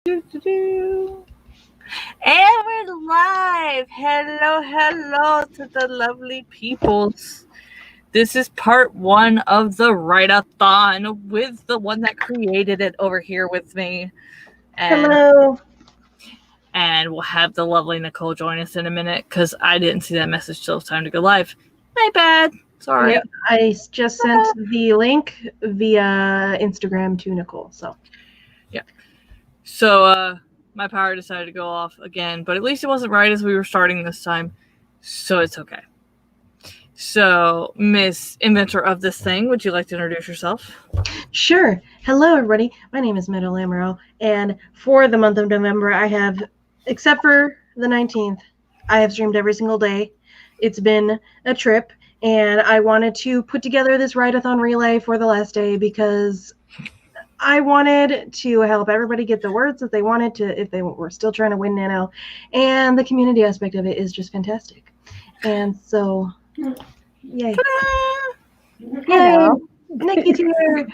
And we're live. Hello to the lovely peoples. This is part 1 of the Writathon with the one that created it over here with me. Hello. And we'll have the lovely Nicole join us in a minute because I didn't see that message till it's time to go live. My bad. Sorry. Yep, I just sent the link via Instagram to Nicole. So my power decided to go off again, but at least it wasn't right as we were starting this time, so it's okay. So, Miss Inventor of this thing, would you like to introduce yourself? Sure. Hello, everybody. My name is Meadow, and for the month of November, I have, except for the 19th, I have streamed every single day. It's been a trip, and I wanted to put together this Writathon relay for the last day because I wanted to help everybody get the words that they wanted to if they were still trying to win Nano, and the community aspect of it is just fantastic. And so, yay. Yay! Nikki's here!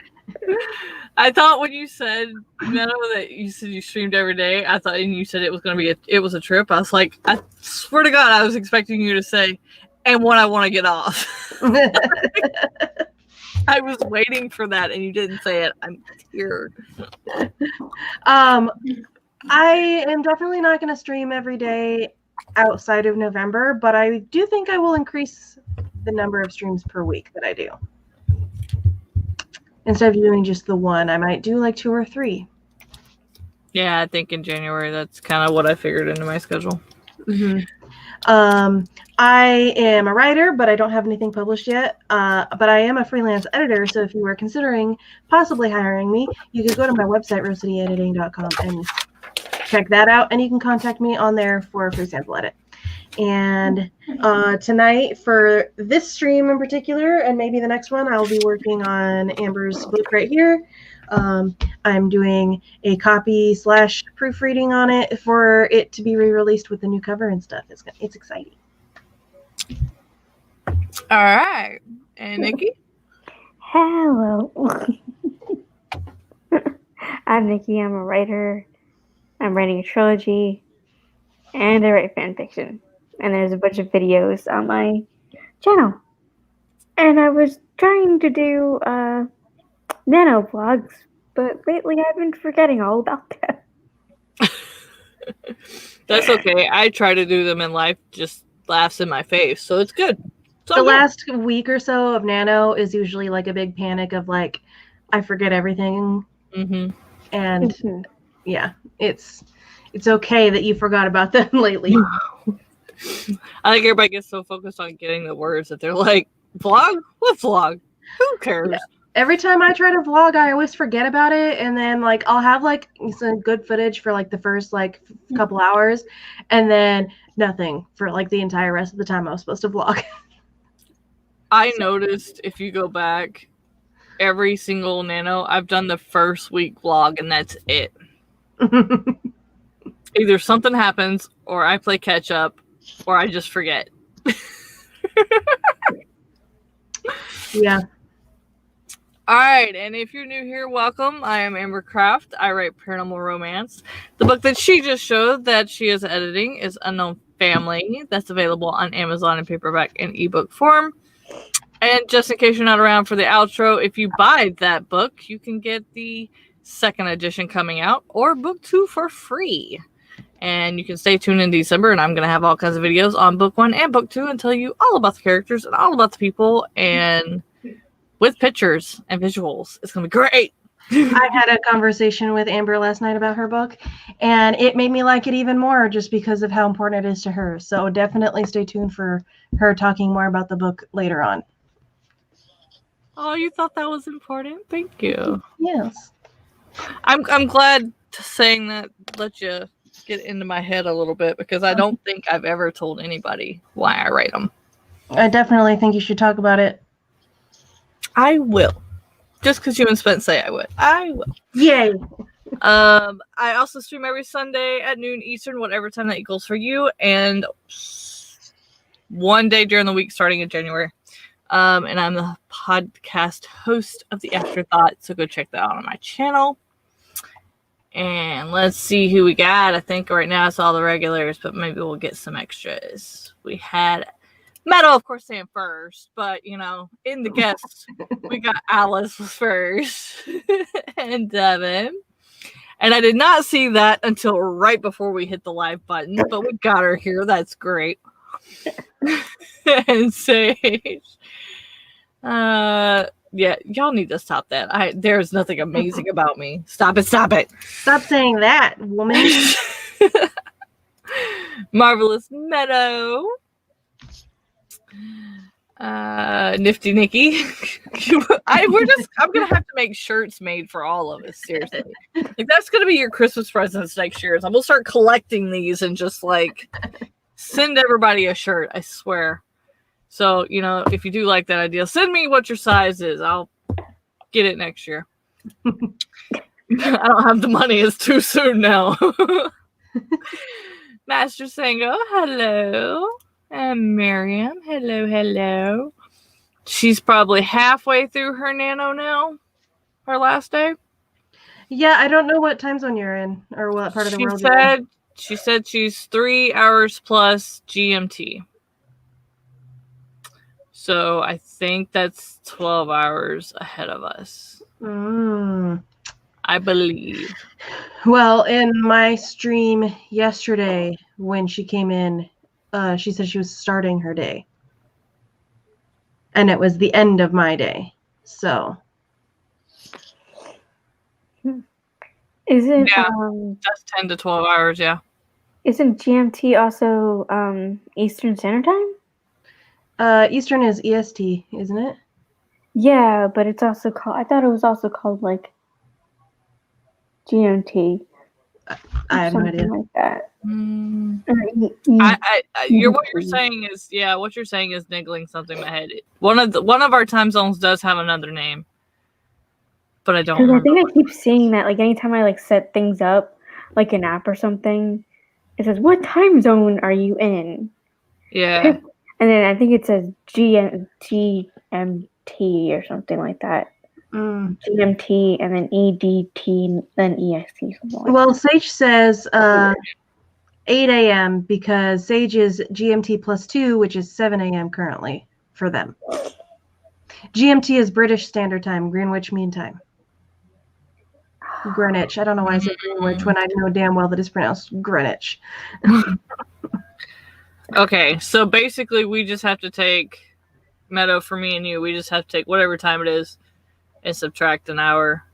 I thought when you said, Meadow, that you said you streamed every day, I thought, and you said it was going to be it was a trip. I was like, I swear to God, I was expecting you to say, and when I want to get off. I was waiting for that, and you didn't say it. I'm here. I am definitely not going to stream every day outside of November, but I do think I will increase the number of streams per week that I do. Instead of doing just the one, I might do like 2 or 3. Yeah, I think in January, that's kind of what I figured into my schedule. Mm-hmm. I am a writer, but I don't have anything published yet. But I am a freelance editor, so if you were considering possibly hiring me, you could go to my website, rosecityediting.com, and check that out. And you can contact me on there for a free sample edit. And tonight, for this stream in particular, and maybe the next one, I'll be working on Amber's book right here. I'm doing a copy / proofreading on it for it to be re-released with the new cover and stuff. It's exciting. All right. And Nikki? Hello. I'm Nikki. I'm a writer. I'm writing a trilogy. And I write fan fiction. And there's a bunch of videos on my channel. And I was trying to do nano vlogs, but lately I've been forgetting all about them. That's okay. I try to do them and life just laughs in my face, so it's good. The last week or so of Nano is usually like a big panic of like, I forget everything. Mm-hmm. And yeah, it's okay that you forgot about them lately. I think everybody gets so focused on getting the words that they're like, vlog? What vlog? Who cares? Yeah. Every time I try to vlog, I always forget about it, and then like I'll have like some good footage for like the first like couple hours, and then nothing for like the entire rest of the time I was supposed to vlog. I noticed if you go back, every single Nano, I've done the first week vlog, and that's it. Either something happens, or I play catch up, or I just forget. Yeah. All right, and if you're new here, welcome. I am Amber Craft. I write paranormal romance. The book that she just showed that she is editing is Unknown Family. That's available on Amazon in paperback and ebook form. And just in case you're not around for the outro, if you buy that book, you can get the second edition coming out or book 2 for free. And you can stay tuned in December, and I'm going to have all kinds of videos on book 1 and book 2 and tell you all about the characters and all about the people and with pictures and visuals. It's going to be great. I had a conversation with Amber last night about her book, and it made me like it even more just because of how important it is to her. So definitely stay tuned for her talking more about the book later on. Oh, you thought that was important? Thank you. Yes. I'm glad saying that let you get into my head a little bit because I don't think I've ever told anybody why I write them. I definitely think you should talk about it. I will. Just because you and Spence say I would. I will. Yay. I also stream every Sunday at noon Eastern, whatever time that equals for you, and one day during the week starting in January. And I'm the podcast host of The Afterthought, so go check that out on my channel. And let's see who we got. I think right now it's all the regulars, but maybe we'll get some extras. We had Meadow, of course, saying first, but in the guests, we got Alice was first and Devin. And I did not see that until right before we hit the live button, but we got her here. That's great. And Sage. Yeah, y'all need to stop that. There's nothing amazing about me. Stop it. Stop saying that, woman. Marvelous Meadow. Nifty Nikki. I'm gonna have to make shirts made for all of us, seriously. Like, that's gonna be your Christmas presents next year. I'm gonna start collecting these and just like send everybody a shirt, I swear. So, if you do like that idea, send me what your size is. I'll get it next year. I don't have the money. It's too soon now. Master Sango, hello. And Miriam, hello. She's probably halfway through her Nano now. Her last day. Yeah, I don't know what time zone you're in or what part of the world you're in. She said she's 3 hours plus GMT. So I think that's 12 hours ahead of us. I believe. Well, in my stream yesterday, when she came in, she said she was starting her day. And it was the end of my day. So. Isn't that's 10 to 12 hours, yeah. Isn't GMT also Eastern Standard Time? Eastern is EST, isn't it? Yeah, but it's also called, I thought it was also called like GMT. I have no idea. Like that. What you're saying is niggling something in my head. One of our time zones does have another name, but I don't remember. I think I keep seeing that, like, anytime I like set things up, like an app or something, it says, "What time zone are you in?" Yeah. And then I think it says GMT or something like that. GMT and then EDT, then EST. Well, Sage says 8 a.m. because Sage is GMT +2, which is 7 a.m. currently for them. GMT is British Standard Time, Greenwich Mean Time. Greenwich. I don't know why I say Greenwich when I know damn well that it's pronounced Greenwich. Okay, so basically we just have to take Meadow for me and you. We just have to take whatever time it is and subtract an hour,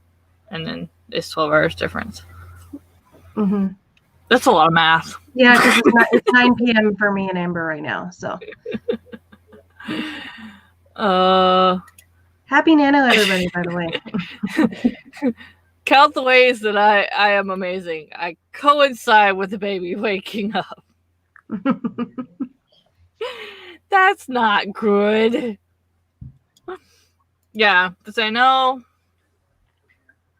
and then it's 12 hours difference. Mm-hmm. That's a lot of math. Yeah, because it's 9 p.m. for me and Amber right now. So. Happy Nano, everybody, by the way. Count the ways that I am amazing. I coincide with the baby waking up. That's not good. Yeah, because I know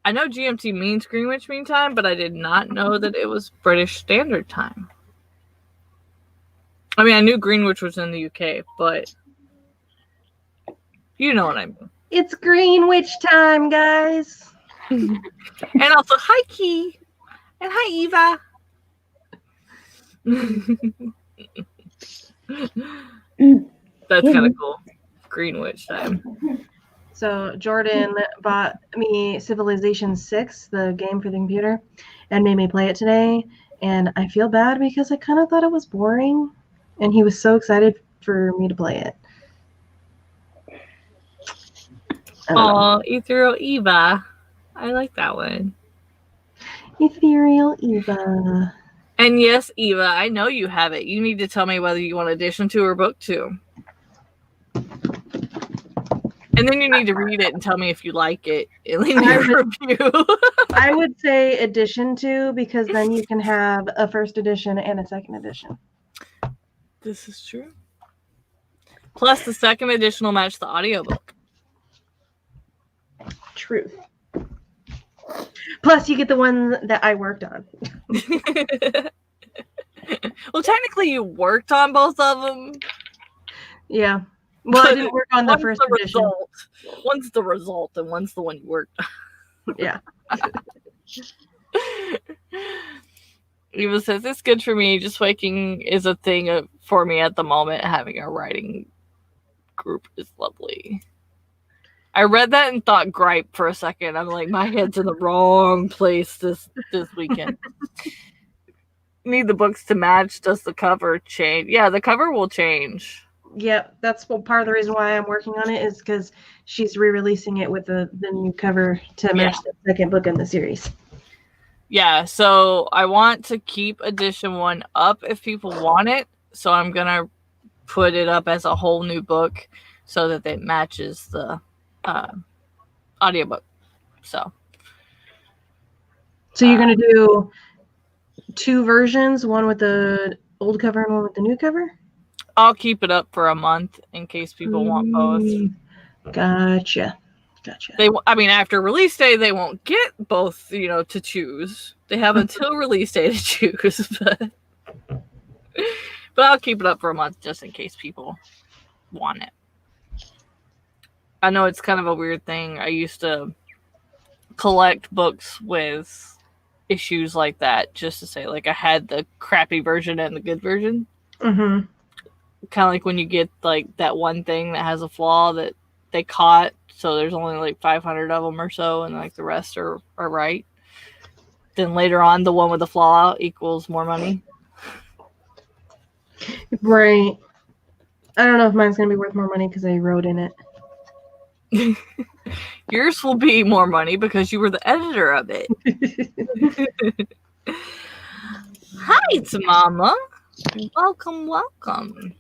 GMT means Greenwich Mean Time, but I did not know that it was British Standard Time. I mean, I knew Greenwich was in the UK, but you know what I mean. It's Greenwich time, guys. And also, hi, Key. And hi, Eva. That's kind of cool. Greenwich time. So Jordan bought me Civilization 6, the game for the computer, and made me play it today. And I feel bad because I kind of thought it was boring, and he was so excited for me to play it. Oh, Ethereal Eva. I like that one. Ethereal Eva. And yes, Eva, I know you have it. You need to tell me whether you want edition 2 or book 2. And then you need to read it and tell me if you like it in your review. I would say edition 2 because then you can have a first edition and a second edition. This is true. Plus, the second edition will match the audiobook. Truth. Plus, you get the one that I worked on. Well, technically, you worked on both of them. Yeah. Well, I didn't work on the first edition. One's the result, and one's the one you worked on. Yeah. Eva says, it's good for me. Just waking is a thing for me at the moment. Having a writing group is lovely. I read that and thought gripe for a second. I'm like, my head's in the wrong place this weekend. Need the books to match. Does the cover change? Yeah, the cover will change. Yep, that's part of the reason why I'm working on it is because she's re-releasing it with the new cover to match the second book in the series. Yeah, so I want to keep edition 1 up if people want it. So I'm going to put it up as a whole new book so that it matches the audiobook. So you're going to do 2 versions, one with the old cover and one with the new cover? I'll keep it up for a month in case people want both. Gotcha. After release day, they won't get both, to choose. They have until release day to choose, but I'll keep it up for a month just in case people want it. I know it's kind of a weird thing. I used to collect books with issues like that just to say, like, I had the crappy version and the good version. Mm-hmm. Kind of like when you get, like, that one thing that has a flaw that they caught, so there's only, like, 500 of them or so, and, like, the rest are right. Then later on, the one with the flaw equals more money. Right. I don't know if mine's going to be worth more money because I wrote in it. Yours will be more money because you were the editor of it. Hi, Mama. Welcome.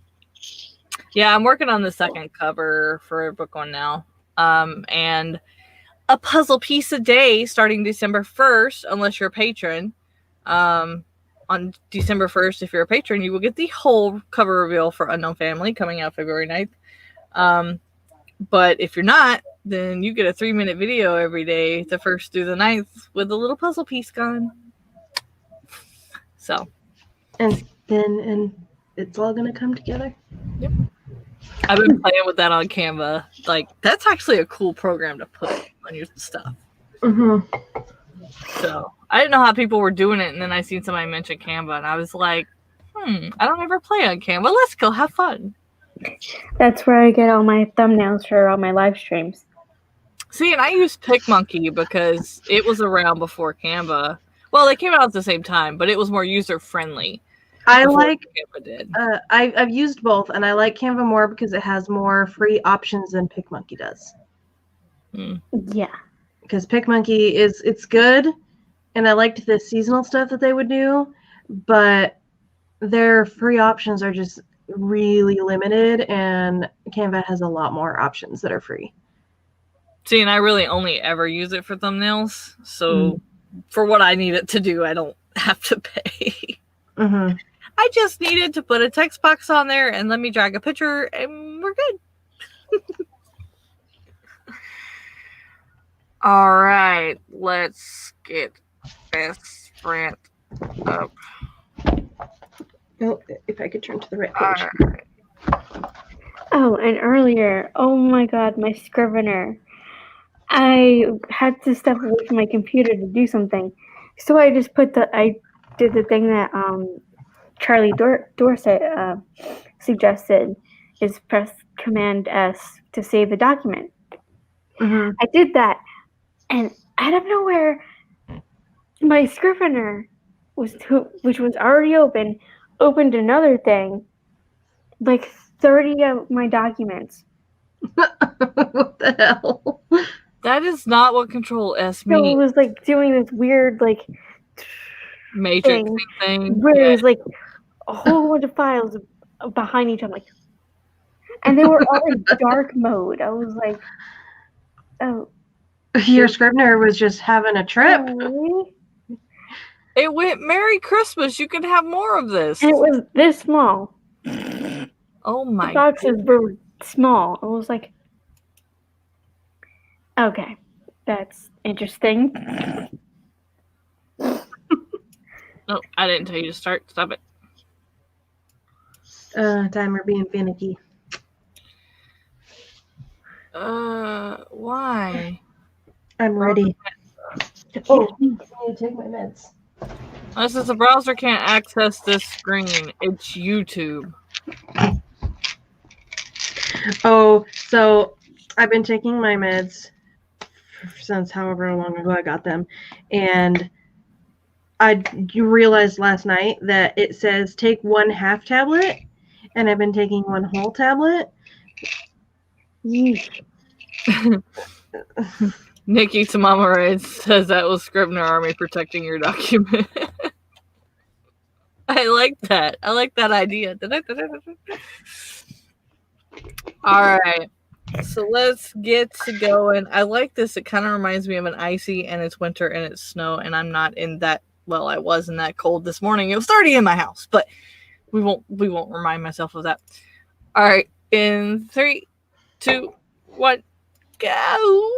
Yeah, I'm working on the second cover for book 1 now. And a puzzle piece a day starting December 1st, unless you're a patron. On December 1st, if you're a patron, you will get the whole cover reveal for Unknown Family coming out February 9th. But if you're not, then you get a 3-minute video every day, the 1st through the 9th, with a little puzzle piece gone. So. And it's all going to come together. Yep. I've been playing with that on Canva. Like, that's actually a cool program to put on your stuff. Mm-hmm. So, I didn't know how people were doing it, and then I seen somebody mention Canva, and I was like, I don't ever play on Canva. Let's go have fun. That's where I get all my thumbnails for all my live streams. See, and I use PicMonkey because it was around before Canva. Well, they came out at the same time, but it was more user-friendly. Canva did. I've used both, and I like Canva more because it has more free options than PicMonkey does. Yeah. Because PicMonkey it's good, and I liked the seasonal stuff that they would do, but their free options are just really limited, and Canva has a lot more options that are free. See, and I really only ever use it for thumbnails, so for what I need it to do, I don't have to pay. Mm-hmm. I just needed to put a text box on there and let me drag a picture, and we're good. All right, let's get Best Friend up. Oh, if I could turn to the right page. Right. Oh, and earlier, oh my God, my Scrivener. I had to step away from my computer to do something, so I just I did the thing that Charlie Dorset suggested, is press Command S to save the document. Mm-hmm. I did that, and out of nowhere, my Scrivener which was already opened another thing, like 30 of my documents. What the hell? That is not what Control S means. So it was like doing this weird like matrix thing where it was like a whole bunch of files behind each other, like, and they were all in dark mode. I was like, oh, your Scrivener was just having a trip. Really? It went Merry Christmas. You can have more of this. And it was this small. Oh my! The boxes were small. I was like, okay, that's interesting. No, I didn't tell you to start. Stop it. Timer being finicky. Why? I'm ready. Oh, I need to take my meds. Unless the browser can't access this screen, it's YouTube. Oh, so I've been taking my meds since however long ago I got them, and I realized last night that it says take 1/2 tablet, and I've been taking 1 whole tablet. Yeesh. Nikki to Mama Ray says that was Scribner Army protecting your document. I like that. I like that idea. All right. So let's get to going. I like this. It kind of reminds me of an icy, and it's winter and it's snow, and I'm not in that. Well, I was in that cold this morning. It was 30 in my house, but we won't remind myself of that. All right. In 3, 2, 1, go.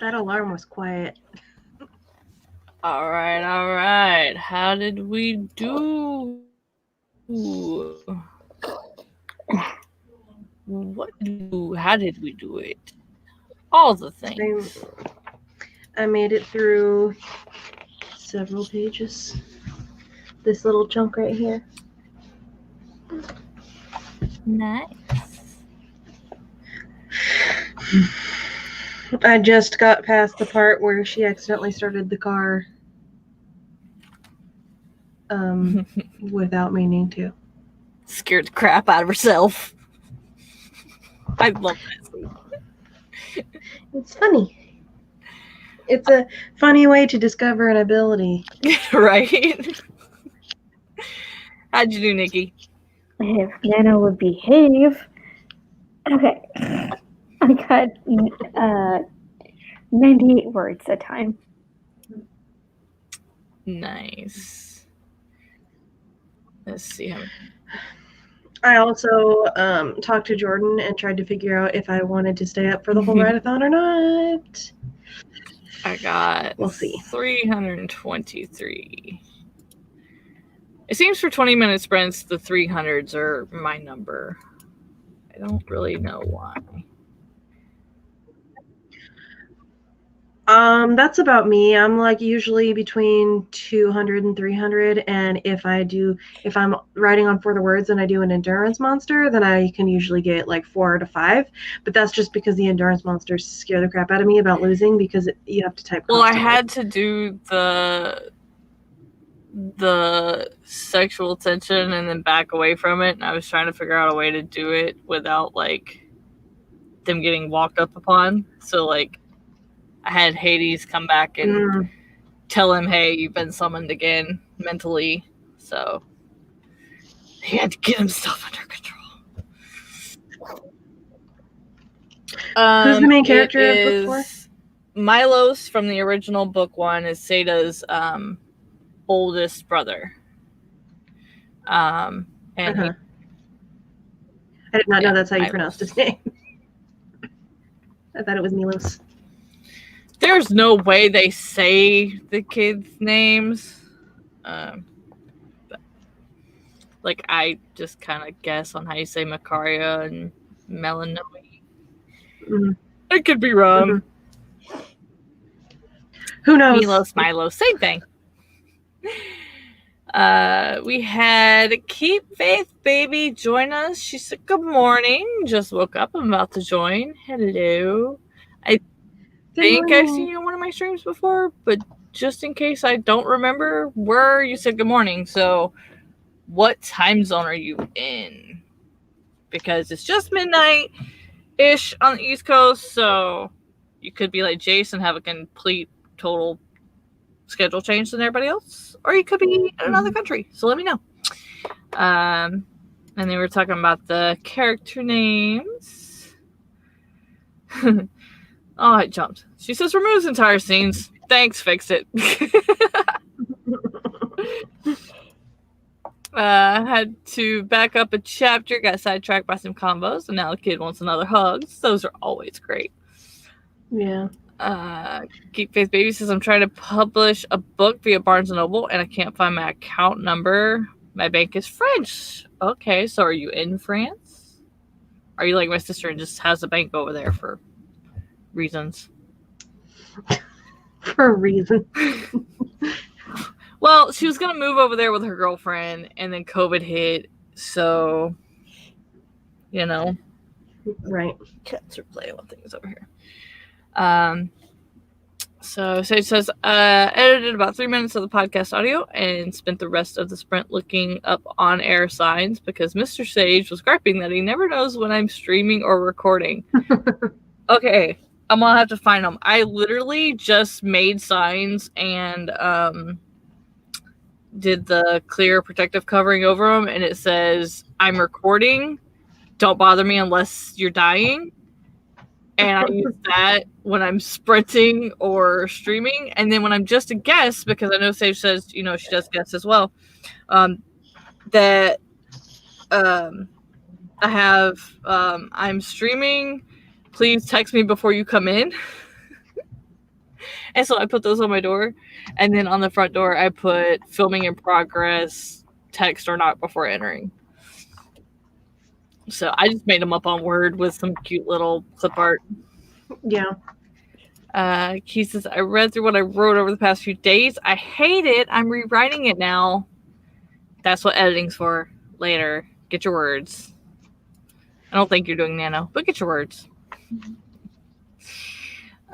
That alarm was quiet. All right. How did we do? How did we do it? All the things. I made it through several pages. This little chunk right here. Nice. I just got past the part where she accidentally started the car without meaning to. Scared the crap out of herself. I love that scene. It's funny. It's a funny way to discover an ability. Right? How'd you do, Nikki? If Nano would behave. Okay. I got 98 words a time. Nice. Let's see how. I also talked to Jordan and tried to figure out if I wanted to stay up for the whole write-a-thon or not. I got We'll see. 323. It seems for 20-minute sprints, the 300s are my number. I don't really know why. That's about me. I'm like usually between 200 and 300, and if I'm writing on For the Words and I do an endurance monster, then I can usually get like 4 to 5. But that's just because the endurance monsters scare the crap out of me about losing because you have to type. Well, I had to do the sexual tension and then back away from it, and I was trying to figure out a way to do it without like them getting walked up upon. So like I had Hades come back and tell him, hey, you've been summoned again mentally. So he had to get himself under control. Who's the main character of book 4? Milos from the original book 1 is Sada's oldest brother. And I did not know that's how you pronounced his name. I thought it was Milos. There's no way they say the kids' names. But, like, I just kind of guess on how you say Makaria and Melanoe. Mm-hmm. I could be wrong. Mm-hmm. Who knows? Milo, same thing. We had Keep Faith Baby join us. She said, good morning. Just woke up. I'm about to join. Hello. I think I've seen you on one of my streams before, but just in case I don't remember where you said good morning. So what time zone are you in? Because it's just midnight-ish on the East Coast, so you could be like Jayce and have a complete, total schedule change than everybody else, or you could be in another country, so let me know. And then we were talking about the character names. Oh, it jumped. She says removes entire scenes. Thanks, fixed it. Had to back up a chapter, got sidetracked by some combos, and now the kid wants another hug. Those are always great. Yeah. Keep Faith Baby says, I'm trying to publish a book via Barnes & Noble, and I can't find my account number. My bank is French. Okay, so are you in France? Are you like my sister and just has a bank over there for reasons? For a reason. Well, she was going to move over there with her girlfriend, and then COVID hit, so, you know. Right. Cats are playing with things over here. So Sage says, edited about 3 minutes of the podcast audio and spent the rest of the sprint looking up on-air signs because Mr. Sage was griping that he never knows when I'm streaming or recording. Okay, I'm gonna have to find them. I literally just made signs and did the clear protective covering over them, and it says, I'm recording. Don't bother me unless you're dying. And I use that when I'm sprinting or streaming. And then when I'm just a guest, because I know Sage says, she does guests as well, that I have, I'm streaming, please text me before you come in. And so I put those on my door. And then on the front door, I put filming in progress, text or not before entering. So I just made them up on Word with some cute little clip art. Yeah. He says, I read through what I wrote over the past few days. I hate it. I'm rewriting it now. That's what editing's for. Later. Get your words. I don't think you're doing Nano, but get your words.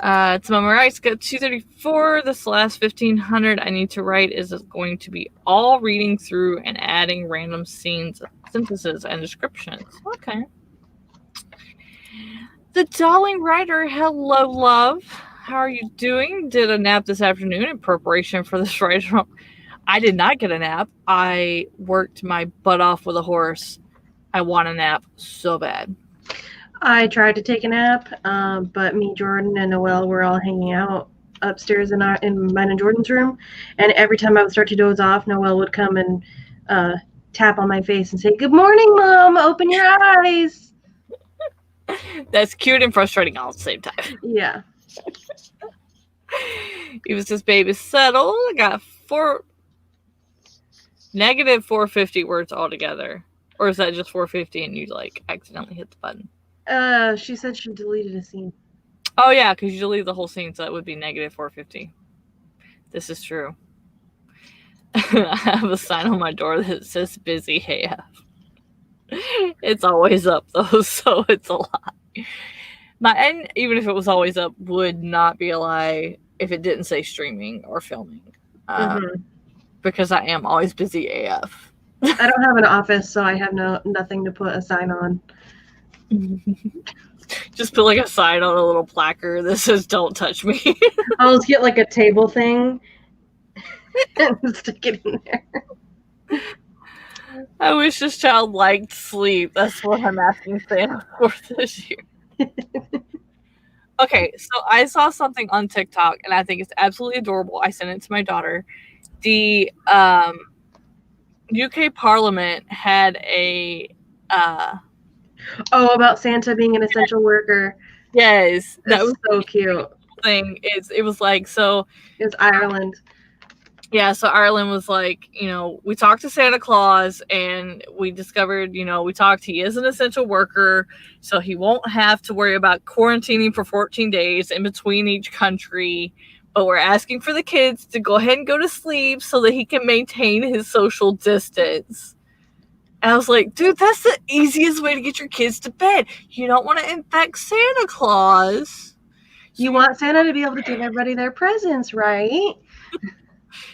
It's Mama Rice got 234. This last 1500 I need to write is going to be all reading through and adding random scenes, sentences, and descriptions. Okay. The Darling Writer, hello, love. How are you doing? Did a nap this afternoon in preparation for this writer. I did not get a nap. I worked my butt off with a horse. I want a nap so bad. I tried to take a nap, but me, Jordan, and Noelle were all hanging out upstairs in mine and Jordan's room. And every time I would start to doze off, Noelle would come and tap on my face and say, "Good morning, Mom. Open your eyes." That's cute and frustrating all at the same time. Yeah. He was just baby settled. I got negative 450 words altogether. Or is that just 450 and you accidentally hit the button? She said she deleted a scene. Oh yeah, because you delete the whole scene, so that would be negative 450. This is true. I have a sign on my door that says busy AF. It's always up though, so it's a lie. And even if it was always up, would not be a lie if it didn't say streaming or filming. Because I am always busy AF. I don't have an office, so I have nothing to put a sign on. Just put a sign on a little placard that says "Don't touch me." I'll just get a table thing and stick it in there. I wish this child liked sleep. That's what I'm asking Santa for this year. Okay, so I saw something on TikTok, and I think it's absolutely adorable. I sent it to my daughter. The UK Parliament had a about Santa being an essential worker. Yes, that was so cute. Thing it was so it's Ireland. Yeah, so Ireland was we talked to Santa Claus and we discovered, he is an essential worker, so he won't have to worry about quarantining for 14 days in between each country. But we're asking for the kids to go ahead and go to sleep so that he can maintain his social distance. And I was like, dude, that's the easiest way to get your kids to bed. You don't want to infect Santa Claus. You want Santa to be able to give everybody their presents, right?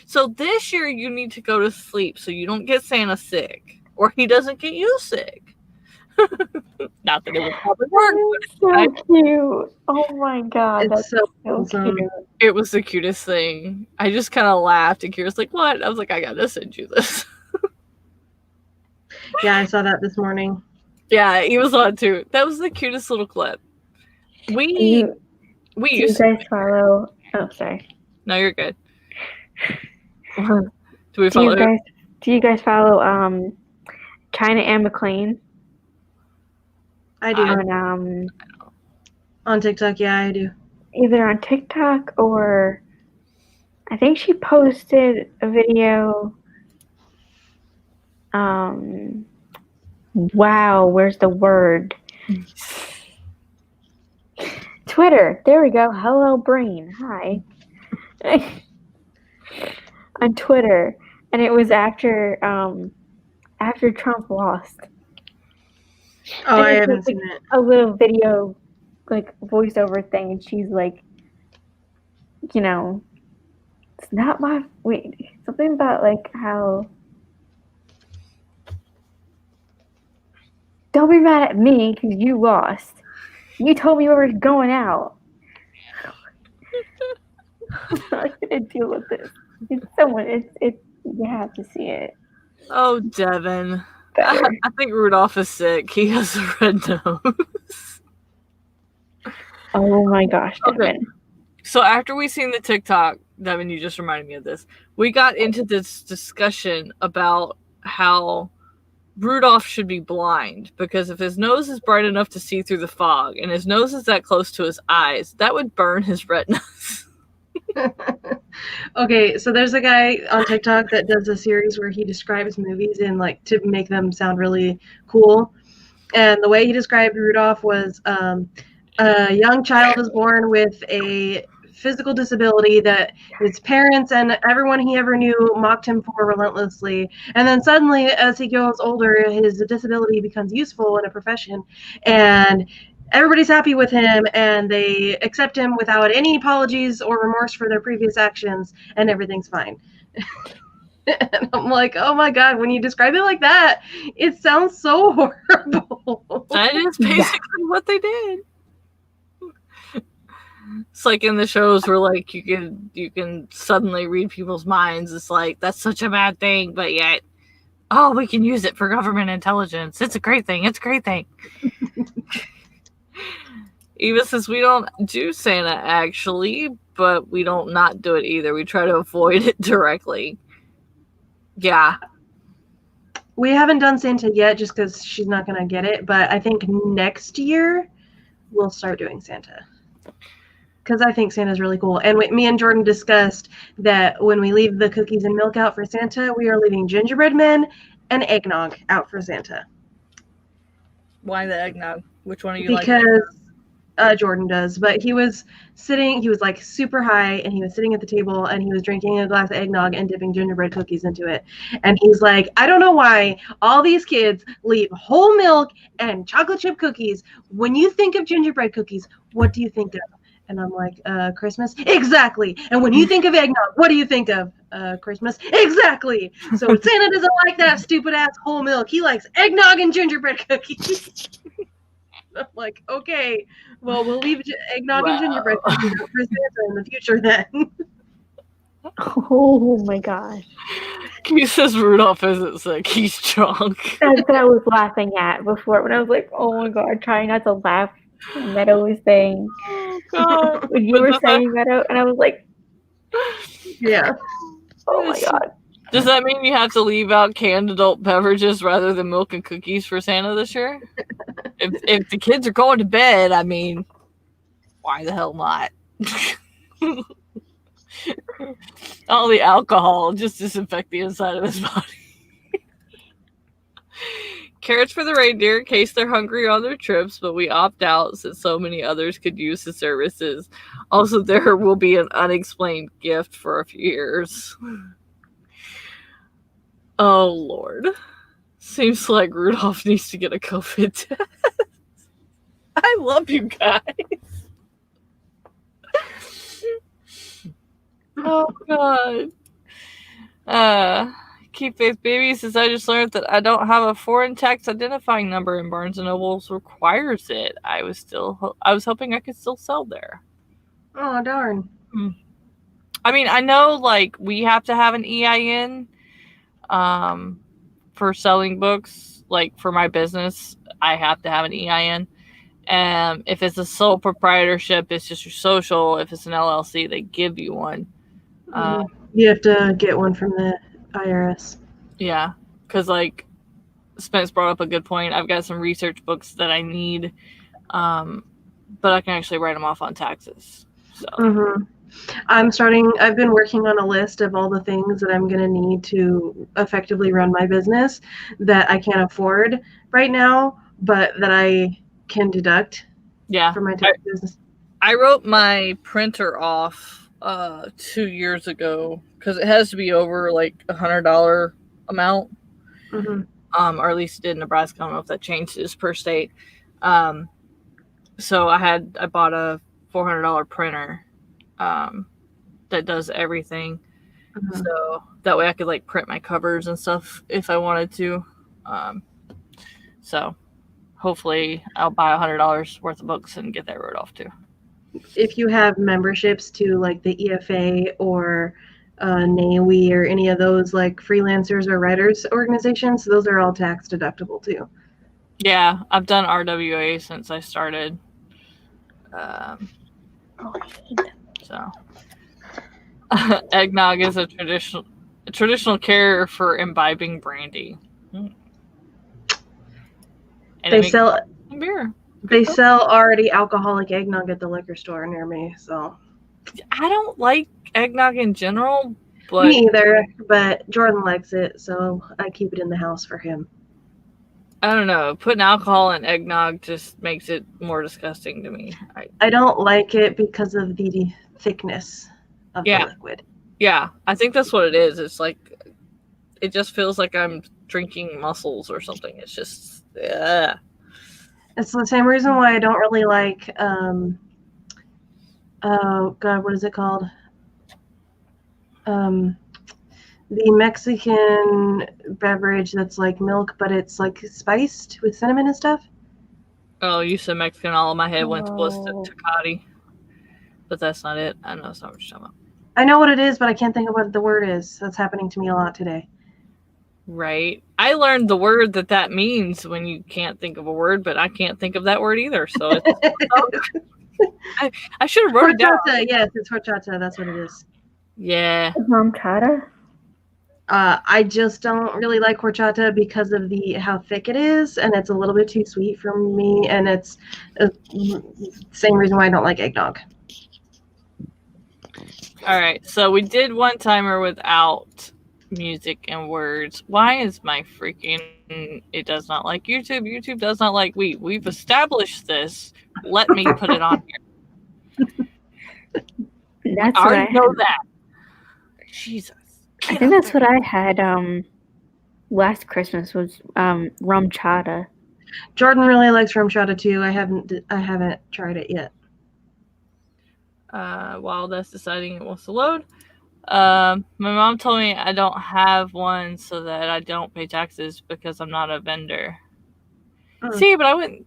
So this year you need to go to sleep so you don't get Santa sick. Or he doesn't get you sick. Not that it would probably work. So cute. Oh my god. It's so cute. It was the cutest thing. I just kind of laughed and Kira's like, what? I was like, I gotta send you this. Yeah, I saw that this morning. Yeah, he was on too. That was the cutest little clip. Do you guys follow? Oh, sorry. No, you're good. Do we follow? Do you guys follow China and McLean? I do. On TikTok, yeah, I do. Either on TikTok or I think she posted a video. Wow, where's the word? Twitter. There we go. Hello, brain. Hi. On Twitter, and it was after Trump lost. Oh, I haven't seen it. A little video, voiceover thing, and she's like, it's not my something about how. Don't be mad at me because you lost. You told me we were going out. I'm not gonna deal with this. It's you have to see it. Oh, Devin. I think Rudolph is sick. He has a red nose. Oh my gosh, Devin. Okay. So after we seen the TikTok, Devin, you just reminded me of this. We got into this discussion about how Rudolph should be blind because if his nose is bright enough to see through the fog and his nose is that close to his eyes, that would burn his retinas. Okay, so there's a guy on TikTok that does a series where he describes movies and like to make them sound really cool. And the way he described Rudolph was a young child is born with a physical disability that his parents and everyone he ever knew mocked him for relentlessly. And then suddenly, as he grows older, his disability becomes useful in a profession. And everybody's happy with him and they accept him without any apologies or remorse for their previous actions, and everything's fine. And I'm like, oh my god, when you describe it like that, it sounds so horrible. That is basically what they did. It's like in the shows where like you can suddenly read people's minds. It's like that's such a bad thing, but yet, oh, we can use it for government intelligence. It's a great thing. It's a great thing. Even since we don't do Santa actually, but we don't not do it either. We try to avoid it directly. Yeah. We haven't done Santa yet just because she's not going to get it, but I think next year we'll start doing Santa. Because I think Santa's really cool. And me and Jordan discussed that when we leave the cookies and milk out for Santa, we are leaving gingerbread men and eggnog out for Santa. Why the eggnog? Which one are you because, Jordan does. But he was like super high, and he was sitting at the table, and he was drinking a glass of eggnog and dipping gingerbread cookies into it. And he's like, I don't know why all these kids leave whole milk and chocolate chip cookies. When you think of gingerbread cookies, what do you think of? And I'm like, Christmas? Exactly. And when you think of eggnog, what do you think of? Christmas? Exactly. So Santa doesn't like that stupid ass whole milk. He likes eggnog and gingerbread cookies. I'm like, okay, well, we'll leave eggnog and gingerbread cookies out for Santa in the future then. Oh my gosh. He says Rudolph isn't sick. He's drunk. That's what I was laughing at before when I was like, oh my god, trying not to laugh when Meadow was saying. Oh god. When you were saying Meadow, and I was like, yeah. Oh my god. Does that mean you have to leave out canned adult beverages rather than milk and cookies for Santa this year? If the kids are going to bed, I mean, why the hell not? All the alcohol just disinfect the inside of his body. Carrots for the reindeer in case they're hungry on their trips, but we opt out since so many others could use the services. Also, there will be an unexplained gift for a few years. Oh, Lord. Seems like Rudolph needs to get a COVID test. I love you guys. Oh, God. Keep Faith Baby says, I just learned that I don't have a foreign tax identifying number and Barnes & Noble requires it. I was hoping I could still sell there. Oh, darn. I mean, I know, like, we have to have an EIN for selling books. Like, for my business, I have to have an EIN. And if it's a sole proprietorship, it's just your social. If it's an LLC, they give you one. You have to get one from the IRS. Yeah, because, like, Spence brought up a good point. I've got some research books that I need, but I can actually write them off on taxes. So. I've been working on a list of all the things that I'm going to need to effectively run my business that I can't afford right now, but that I can deduct for my tax business. I wrote my printer off 2 years ago because it has to be over like $100 amount. Or at least it did in Nebraska. I don't know if that changes per state. So I bought a $400 printer that does everything. So that way I could like print my covers and stuff if I wanted to. So hopefully I'll buy $100 worth of books and get that wrote off too. If you have memberships to like the EFA or NAWI or any of those like freelancers or writers organizations, those are all tax deductible too. Yeah, I've done RWA since I started. Oh, I hate them. So, eggnog is a traditional carrier for imbibing brandy. And They sell beer. They sell already alcoholic eggnog at the liquor store near me, so. I don't like eggnog in general, but Me either, but Jordan likes it, so I keep it in the house for him. I don't know. Putting alcohol in eggnog just makes it more disgusting to me. I don't like it because of the thickness of the liquid. Yeah, I think that's what it is. It's like, it just feels like I'm drinking mussels or something. It's just, yeah. It's the same reason why I don't really like, oh God, what is it called? The Mexican beverage that's like milk, but it's like spiced with cinnamon and stuff. Oh, you said Mexican. All in my head went to Tecate. But that's not it. I know that's not what you're talking about. I know what it is, but I can't think of what the word is. That's happening to me a lot today. Right. I learned the word that means when you can't think of a word, but I can't think of that word either. So it's, I should have wrote it down. Yes, it's horchata. That's what it is. Yeah. Horchata? I just don't really like horchata because of how thick it is, and it's a little bit too sweet for me, and it's the same reason why I don't like eggnog. All right, so we did one timer without music and words. Why is my freaking... It does not like YouTube. YouTube does not like we've established this. Let me put it on here. That's I already know that. Jesus. I think that's what I had last Christmas was rum chata. Jordan really likes rum chata too. I haven't tried it yet. While that's deciding it wants to load. My mom told me I don't have one so that I don't pay taxes because I'm not a vendor. See, but I wouldn't.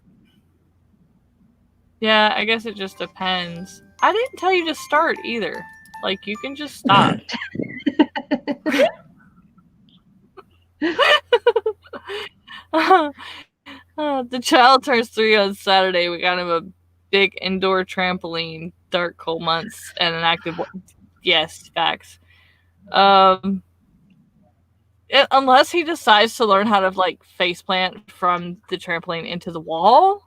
Yeah, I guess it just depends. I didn't tell you to start either. Like, you can just stop. The child turns 3 on Saturday. We got him a big indoor trampoline, dark, cold months, and an active one. Yes, facts. Unless he decides to learn how to like faceplant from the trampoline into the wall,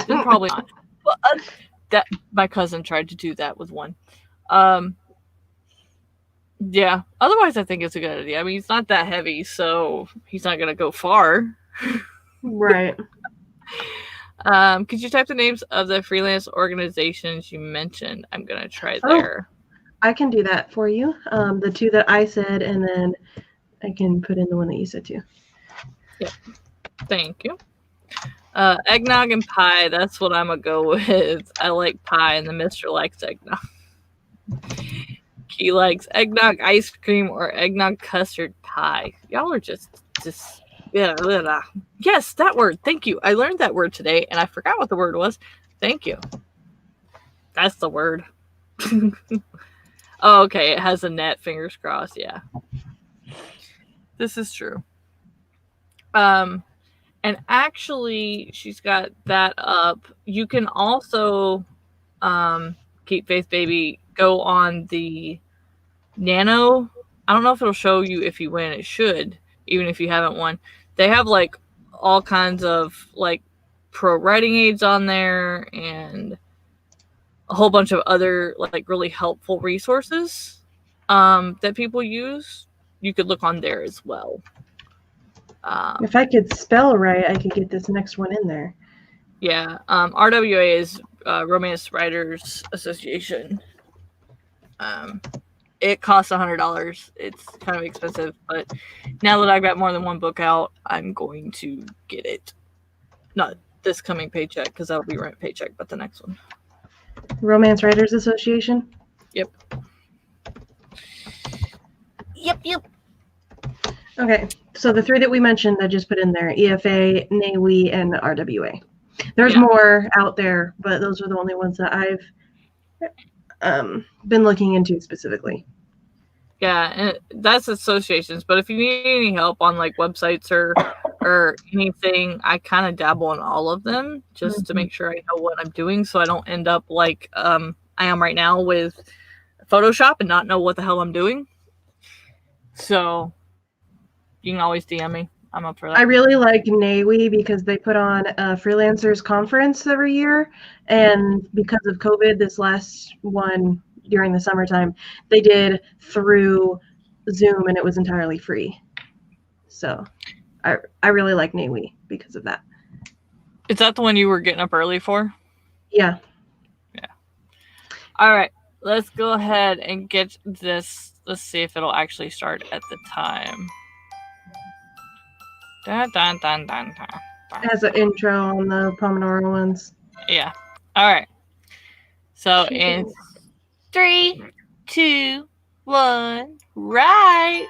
then probably not. But, that my cousin tried to do that with one. Yeah. Otherwise, I think it's a good idea. I mean, he's not that heavy, so he's not gonna go far. Right. Could you type the names of the freelance organizations you mentioned? I'm gonna try there. I can do that for you. The two that I said, and then I can put in the one that you said too. Yep. Thank you. Eggnog and pie. That's what I'm gonna go with. I like pie, and the Mister likes eggnog. He likes eggnog ice cream or eggnog custard pie. Y'all are just yeah. Yes, that word. Thank you. I learned that word today, and I forgot what the word was. Thank you. That's the word. Oh, okay. It has a net. Fingers crossed. Yeah. This is true. And actually, she's got that up. You can also keep faith, baby. Go on the Nano. I don't know if it'll show you if you win. It should, even if you haven't won. They have like all kinds of like pro writing aids on there and a whole bunch of other like really helpful resources that people use. You could look on there as well. If I could spell right, I could get this next one in there. Yeah. RWA is Romance Writers Association. It costs $100. It's kind of expensive, but now that I've got more than one book out, I'm going to get it. Not this coming paycheck, because that'll be rent paycheck, but the next one. Romance Writers Association? Yep. Yep. Okay, so the three that we mentioned, I just put in there: EFA, NAWI, and RWA. There's more out there, but those are the only ones that I've been looking into specifically. Yeah, and that's associations, but if you need any help on like websites or or anything, I kind of dabble in all of them just to make sure I know what I'm doing, so I don't end up like I am right now with Photoshop and not know what the hell I'm doing. So you can always DM me. I'm up for that. I really like NAWI because they put on a freelancers conference every year, and because of COVID, this last one during the summertime, they did through Zoom, and it was entirely free. So I really like NAWI because of that. Is that the one you were getting up early for? Yeah. Yeah. All right. Let's go ahead and get this. Let's see if it'll actually start at the time. Dun, dun, dun, dun, dun, dun. It has an intro on the Pomodoro ones. Yeah. All right. So in 3, 2, 1, right.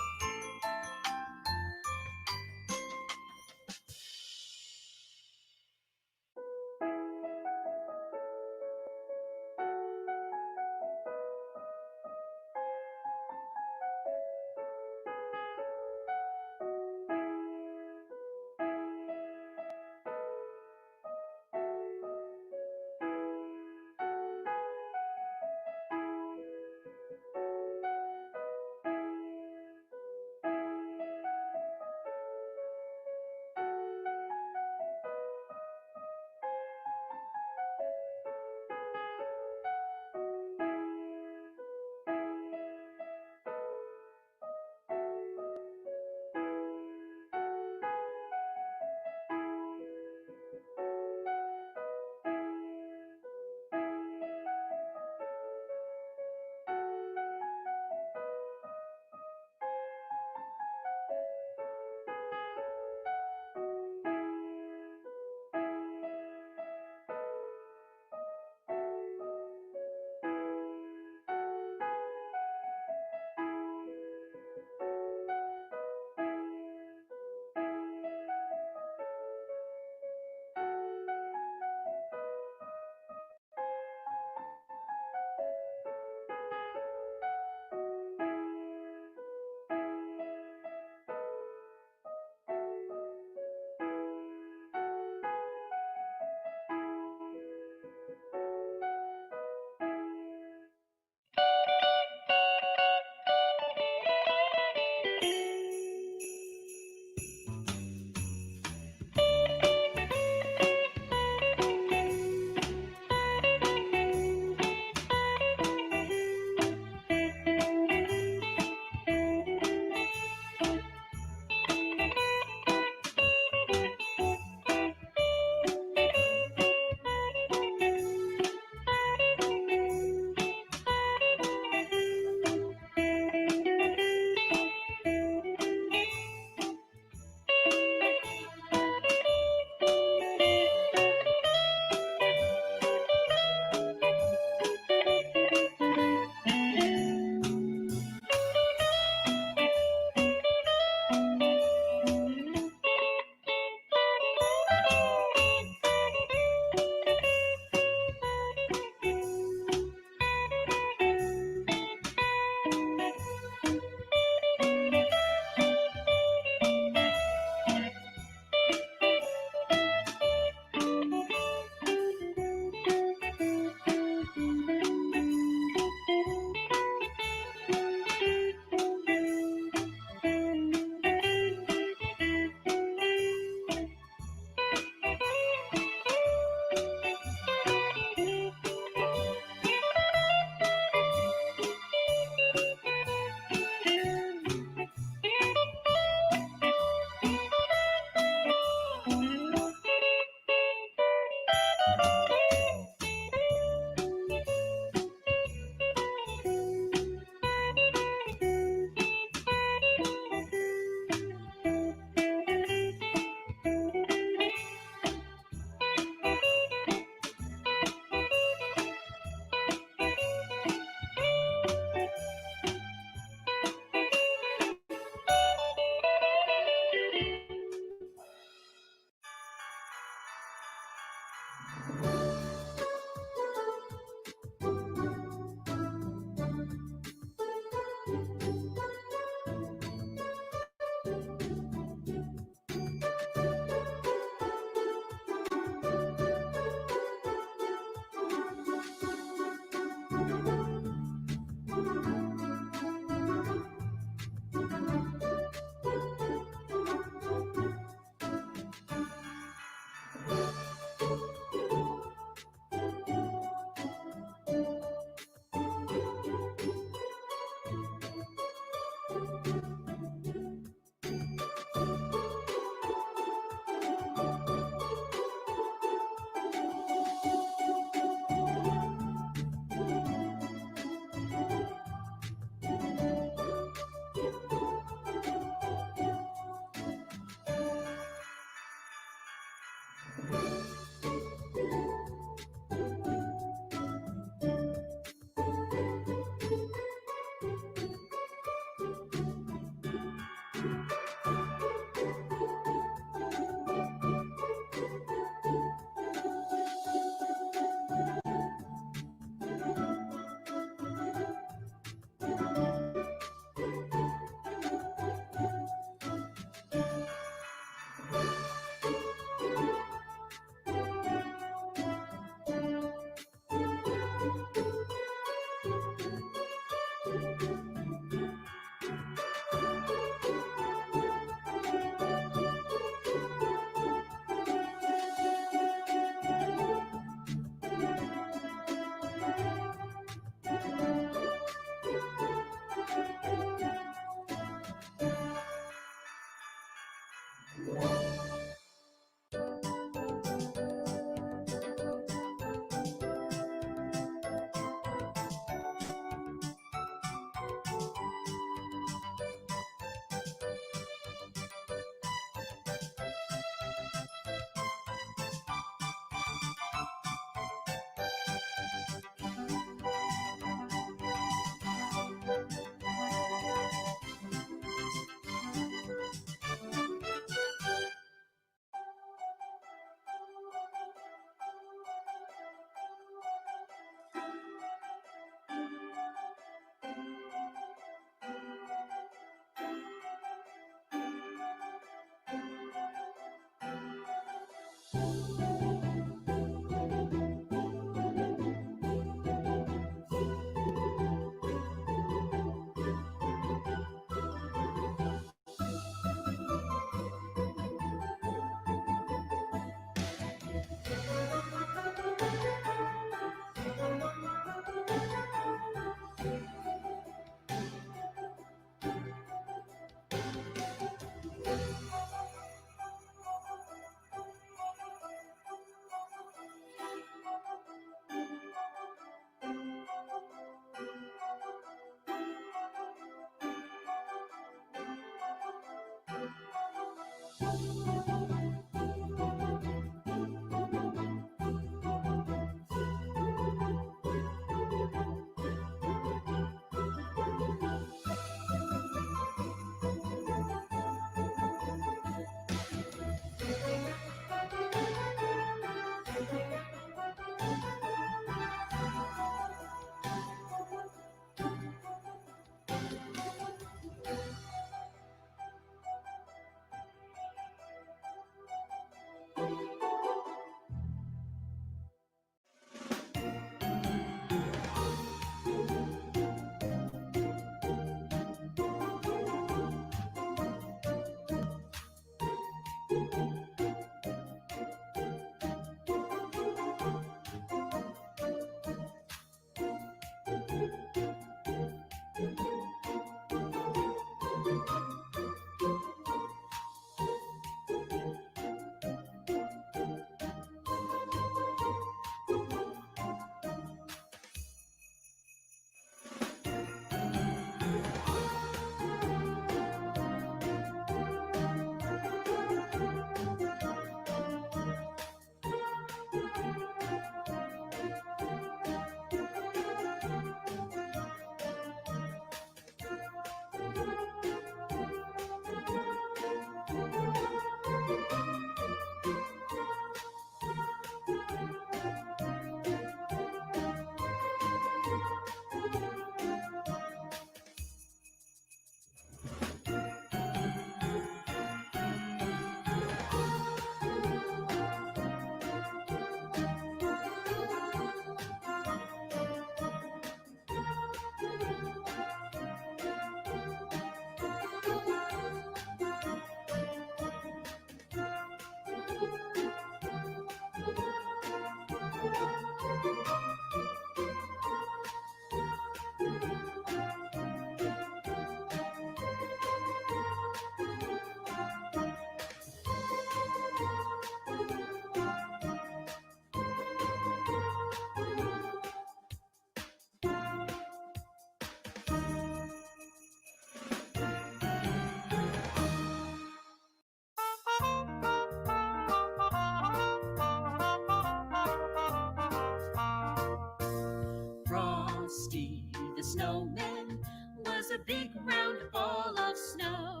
Frosty the Snowman was a big round ball of snow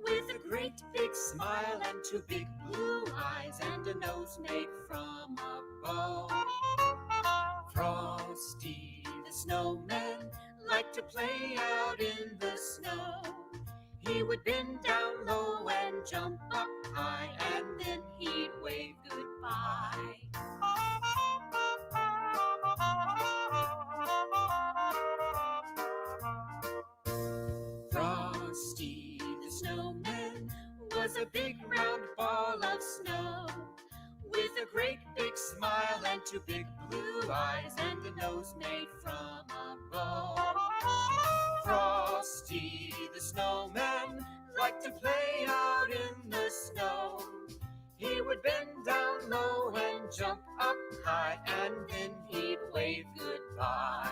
with a great big smile and two big blue eyes and a nose made from a bow. Frosty the Snowman liked to play out in the snow. He would bend down low and jump up high, and then he'd wave goodbye. Frosty the Snowman was a big round ball of snow with a great big smile and two big blue eyes and a nose made from a bow. Frosty the Snowman liked to play out in the snow. jump up high, and then he'd wave goodbye.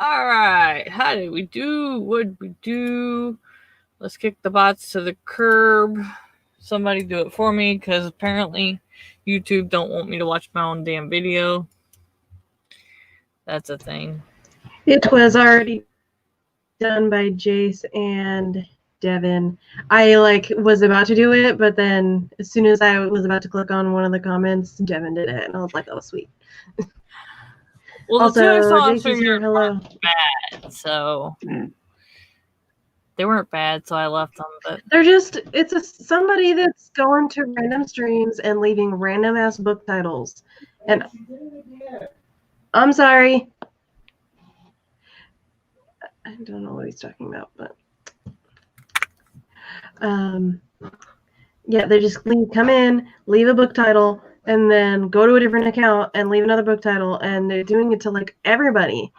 All right, how did we do? What did we do? Let's kick the bots to the curb. Somebody do it for me, because apparently YouTube don't want me to watch my own damn video. That's a thing. It was already done by Jayce and Devin. I was about to do it, but then as soon as I was about to click on one of the comments, Devin did it, and I was like, "Oh, sweet." Well, Also, the two I saw on Jayce is stream here. Hello. bad, so they weren't bad, so I left them. But They're just somebody that's going to random streams and leaving random ass book titles. And I'm sorry. I don't know what he's talking about, but yeah, they just come in, leave a book title, and then go to a different account and leave another book title, and they're doing it to everybody.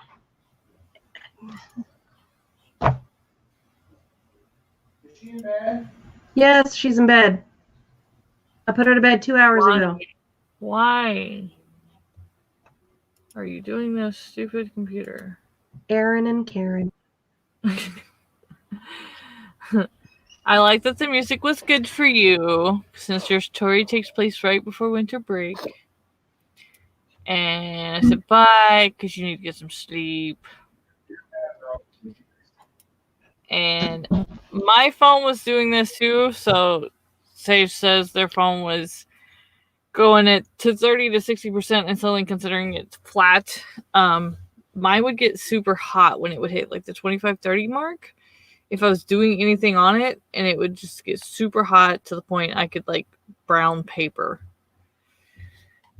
Is she in bed? Yes, she's in bed. I put her to bed 2 hours ago. Why are you doing this, stupid computer? Aaron and Karen. I like that the music was good for you, since your story takes place right before winter break. And I said bye, because you need to get some sleep. And my phone was doing this too, so Sage says their phone was going to 30 to 60% and suddenly considering it's flat. Mine would get super hot when it would hit the 25-30 mark if I was doing anything on it, and it would just get super hot to the point I could brown paper.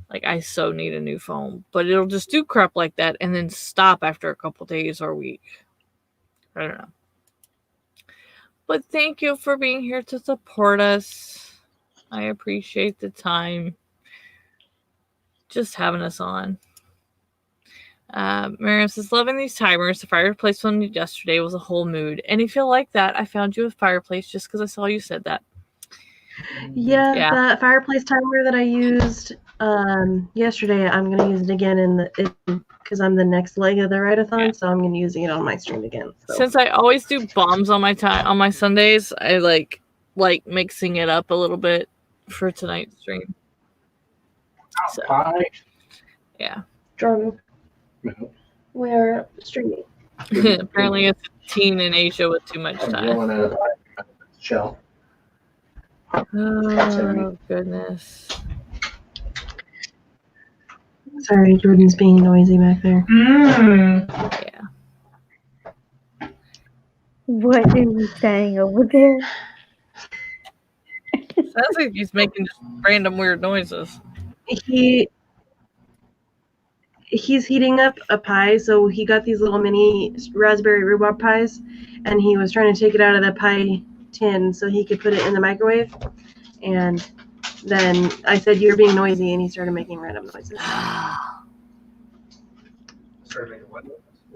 I so need a new phone, but it'll just do crap like that and then stop after a couple days or a week. I don't know. But thank you for being here to support us. I appreciate the time. Just having us on. Miriam says, loving these timers. The fireplace one yesterday was a whole mood. And if you like that, I found you a fireplace just because I saw you said that. Yeah, that fireplace timer that I used yesterday, I'm going to use it again because I'm the next leg of the write-a-thon, so I'm going to use it on my stream again. So. Since I always do bombs on my Sundays, I like mixing it up a little bit for tonight's stream. So, yeah. Jordan, we're streaming. Apparently, it's a teen in Asia with too much time. You want to chill? Oh, goodness. Sorry, Jordan's being noisy back there. Yeah. What is he saying over there? Sounds like he's making just random weird noises. He's heating up a pie, so he got these little mini raspberry rhubarb pies, and he was trying to take it out of the pie tin so he could put it in the microwave. And then I said, "You're being noisy," and he started making random noises.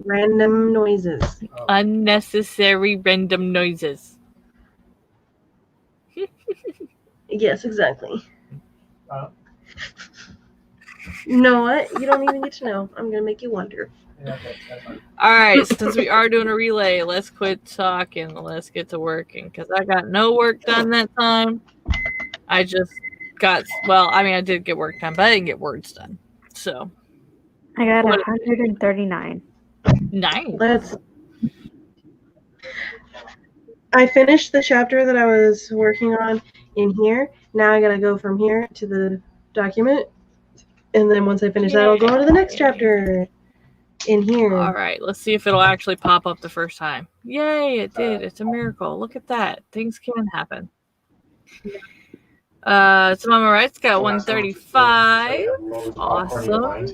Random noises. Unnecessary random noises. Yes, exactly. You know what? You don't even get to know. I'm gonna make you wonder. Alright, since we are doing a relay, let's quit talking. Let's get to working. Because I got no work done that time. I just got, well, I mean, I did get work done, but I didn't get words done. So. I got 139. Nice. I finished the chapter that I was working on in here. Now I gotta go from here to the document. And then once I finish that, I'll go on to the next chapter in here. All right, let's see if it'll actually pop up the first time. Yay, it did. It's a miracle. Look at that. Things can happen. So Mama Wright's got 135. Awesome.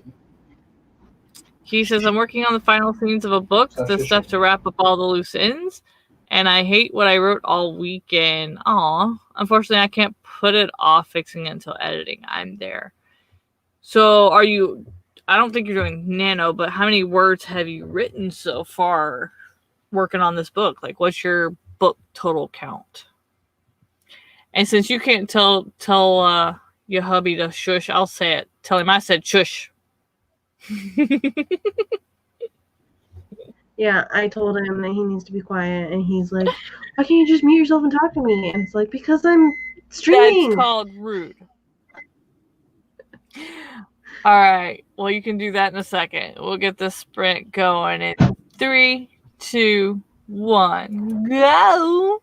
He says, I'm working on the final scenes of a book, the stuff to wrap up all the loose ends, and I hate what I wrote all weekend. Aw. Unfortunately, I can't put it off fixing it until editing. I'm there. So are you, I don't think you're doing Nano, but how many words have you written so far working on this book? Like, what's your book total count? And since you can't tell your hubby to shush, I'll say it. Tell him I said shush. Yeah, I told him that he needs to be quiet, and he's like, "Why can't you just mute yourself and talk to me?" And it's like, because I'm streaming. That's called rude. All right. Well, you can do that in a second. We'll get this sprint going in 3, 2, 1, go.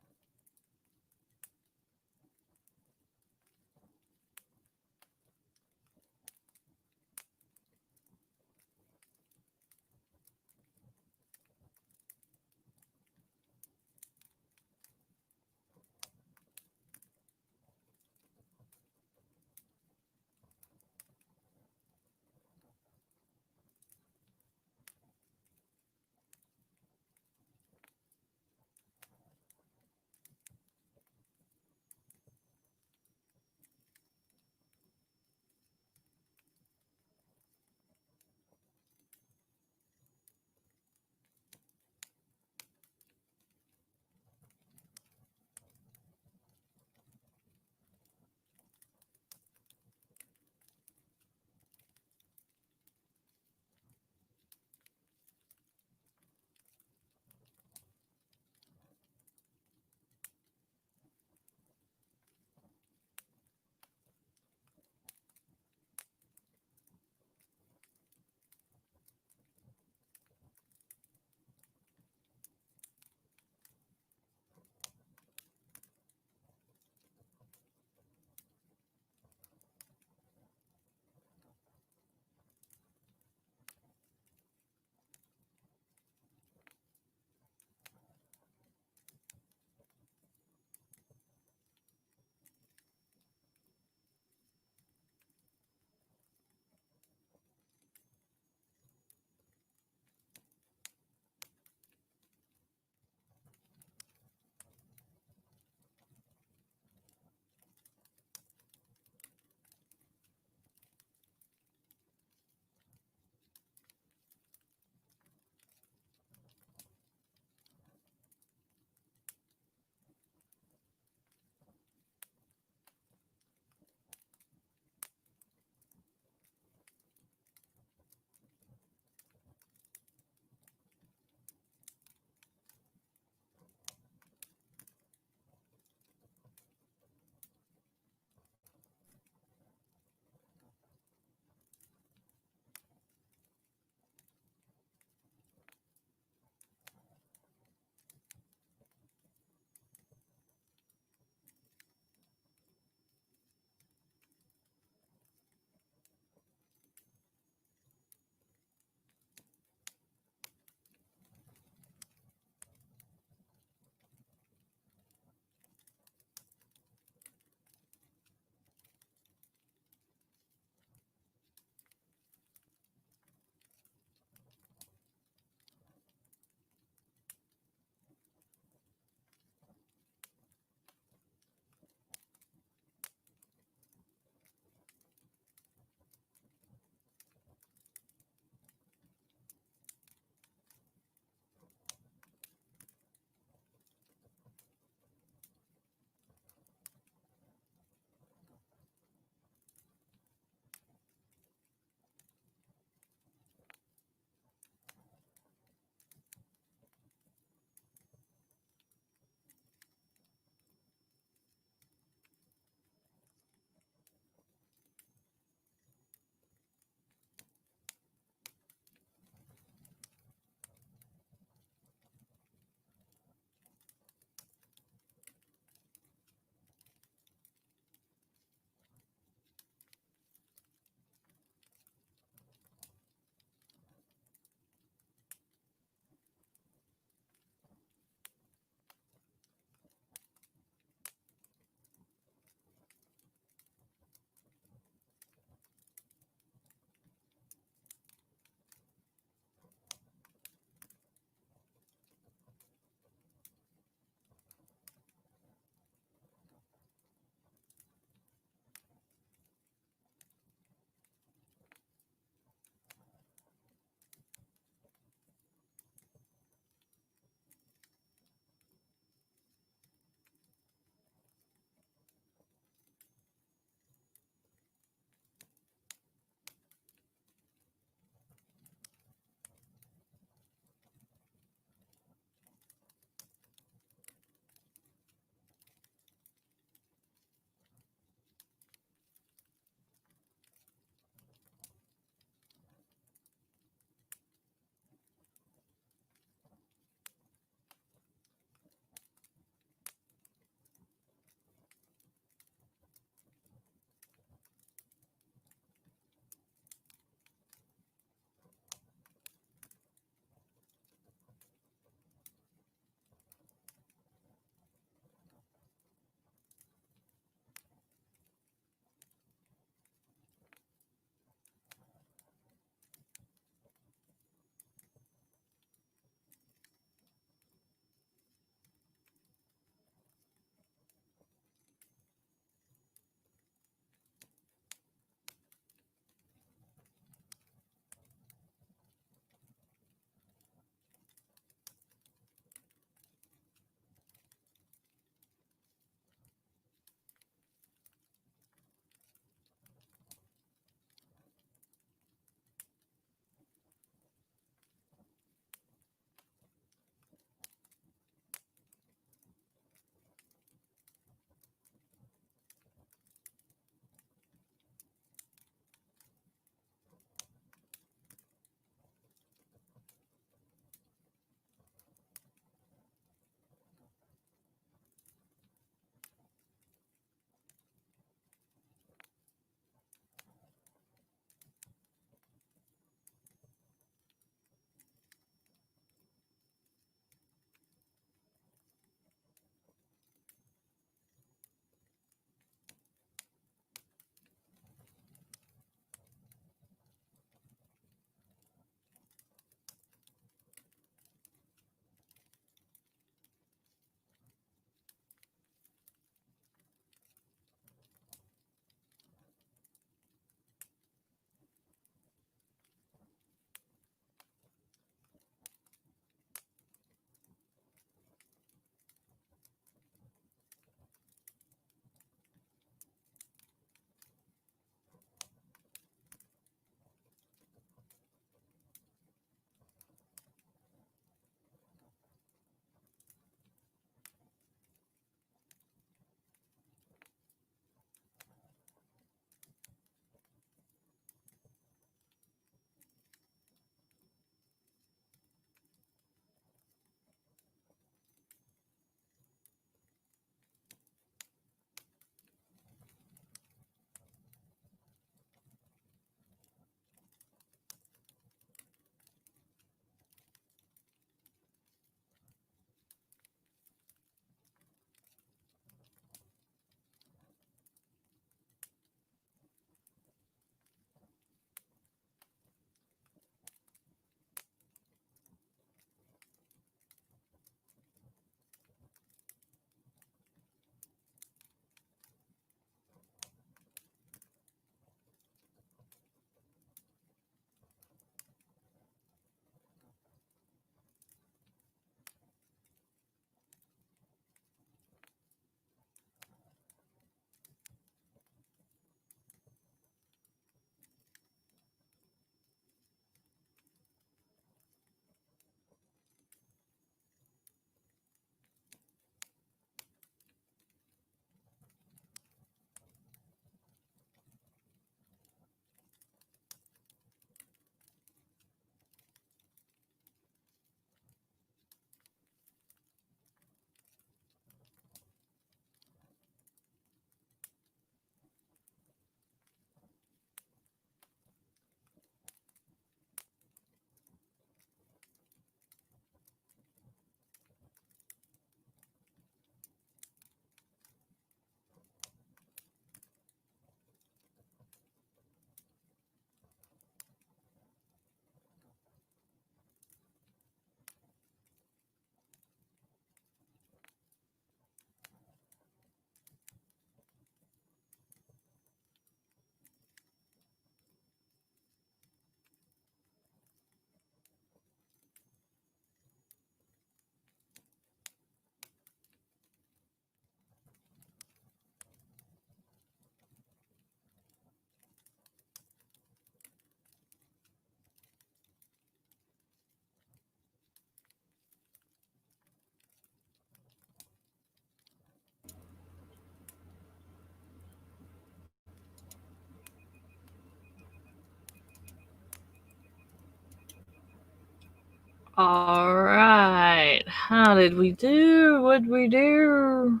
All right. How did we do? What'd we do?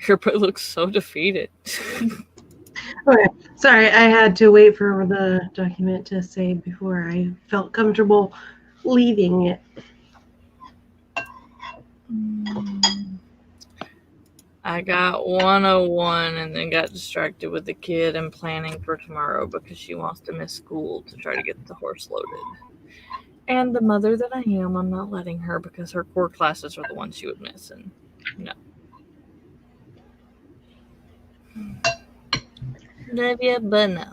Everybody looks so defeated. Okay, sorry, I had to wait for the document to save before I felt comfortable leaving it. I got 101 and then got distracted with the kid and planning for tomorrow because she wants to miss school to try to get the horse loaded. And the mother that I am, I'm not letting her because her core classes are the ones she would miss. And no. Love you, but no.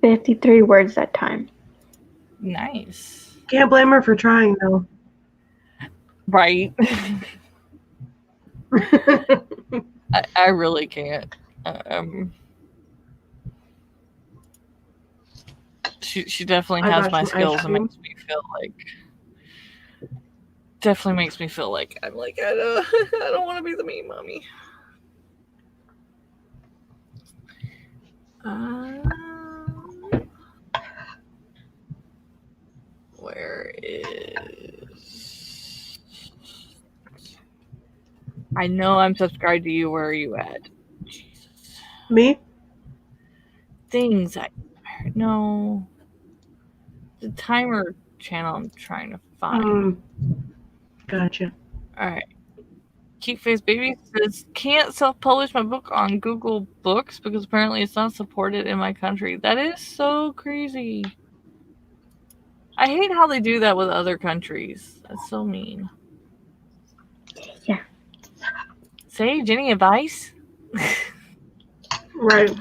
53 words that time. Nice. Can't blame her for trying, though. Right. I really can't. She definitely I has got my some skills ice and cream. makes me feel like I'm like I don't want to be the mean mommy. Where is? I know I'm subscribed to you. Where are you at? Jesus. Me? Things I no. The timer channel I'm trying to find. Gotcha. Alright. Cute Face Baby says, can't self-publish my book on Google Books because apparently it's not supported in my country. That is so crazy. I hate how they do that with other countries. That's so mean. Yeah. Sage, any advice? Right.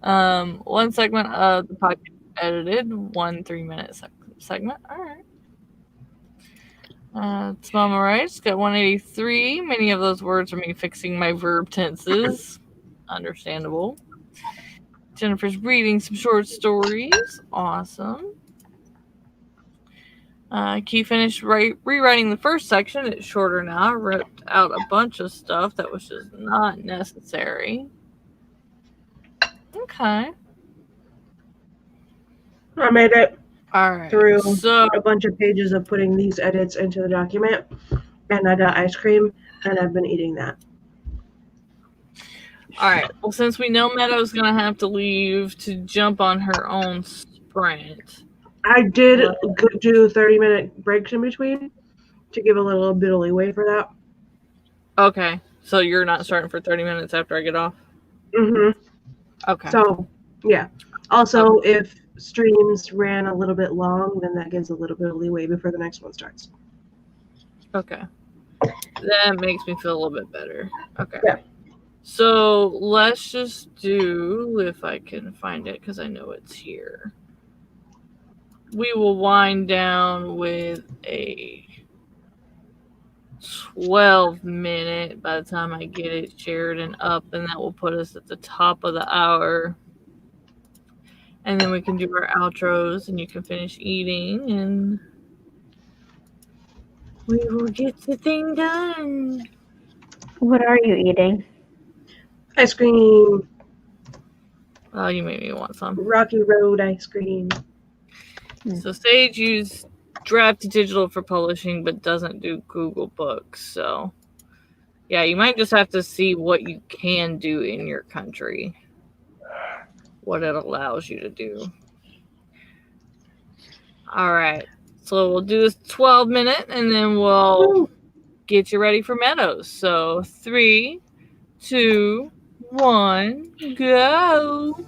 One segment of the podcast edited, 1 3-minute segment. Alright. It's Mama Rice, got 183. Many of those words are me fixing my verb tenses. Understandable. Jennifer's reading some short stories. Awesome. Key finished rewriting the first section. It's shorter now. I ripped out a bunch of stuff that was just not necessary. Okay. I made it Alright. through So, a bunch of pages of putting these edits into the document, and I got ice cream, and I've been eating that. alright. Well, since we know Meadow's going to have to leave to jump on her own sprint. I did do 30-minute breaks in between to give a little bit of leeway for that. Okay. So you're not starting for 30 minutes after I get off? Mm-hmm. Okay. So, yeah. Also, if streams ran a little bit long, then that gives a little bit of leeway before the next one starts. Okay. That makes me feel a little bit better. Okay. Yeah. So let's just do, if I can find it, because I know it's here. We will wind down with a 12-minute by the time I get it shared and up, and that will put us at the top of the hour. And then we can do our outros, and you can finish eating, and we will get the thing done. What are you eating? Ice cream. Oh, you made me want some. Rocky Road ice cream. So Sage used Draft Digital for publishing, but doesn't do Google Books. So, yeah, you might just have to see what you can do in your country, what it allows you to do. All right. So we'll do this 12-minute, and then we'll get you ready for Meadows. So 3, 2, 1, go.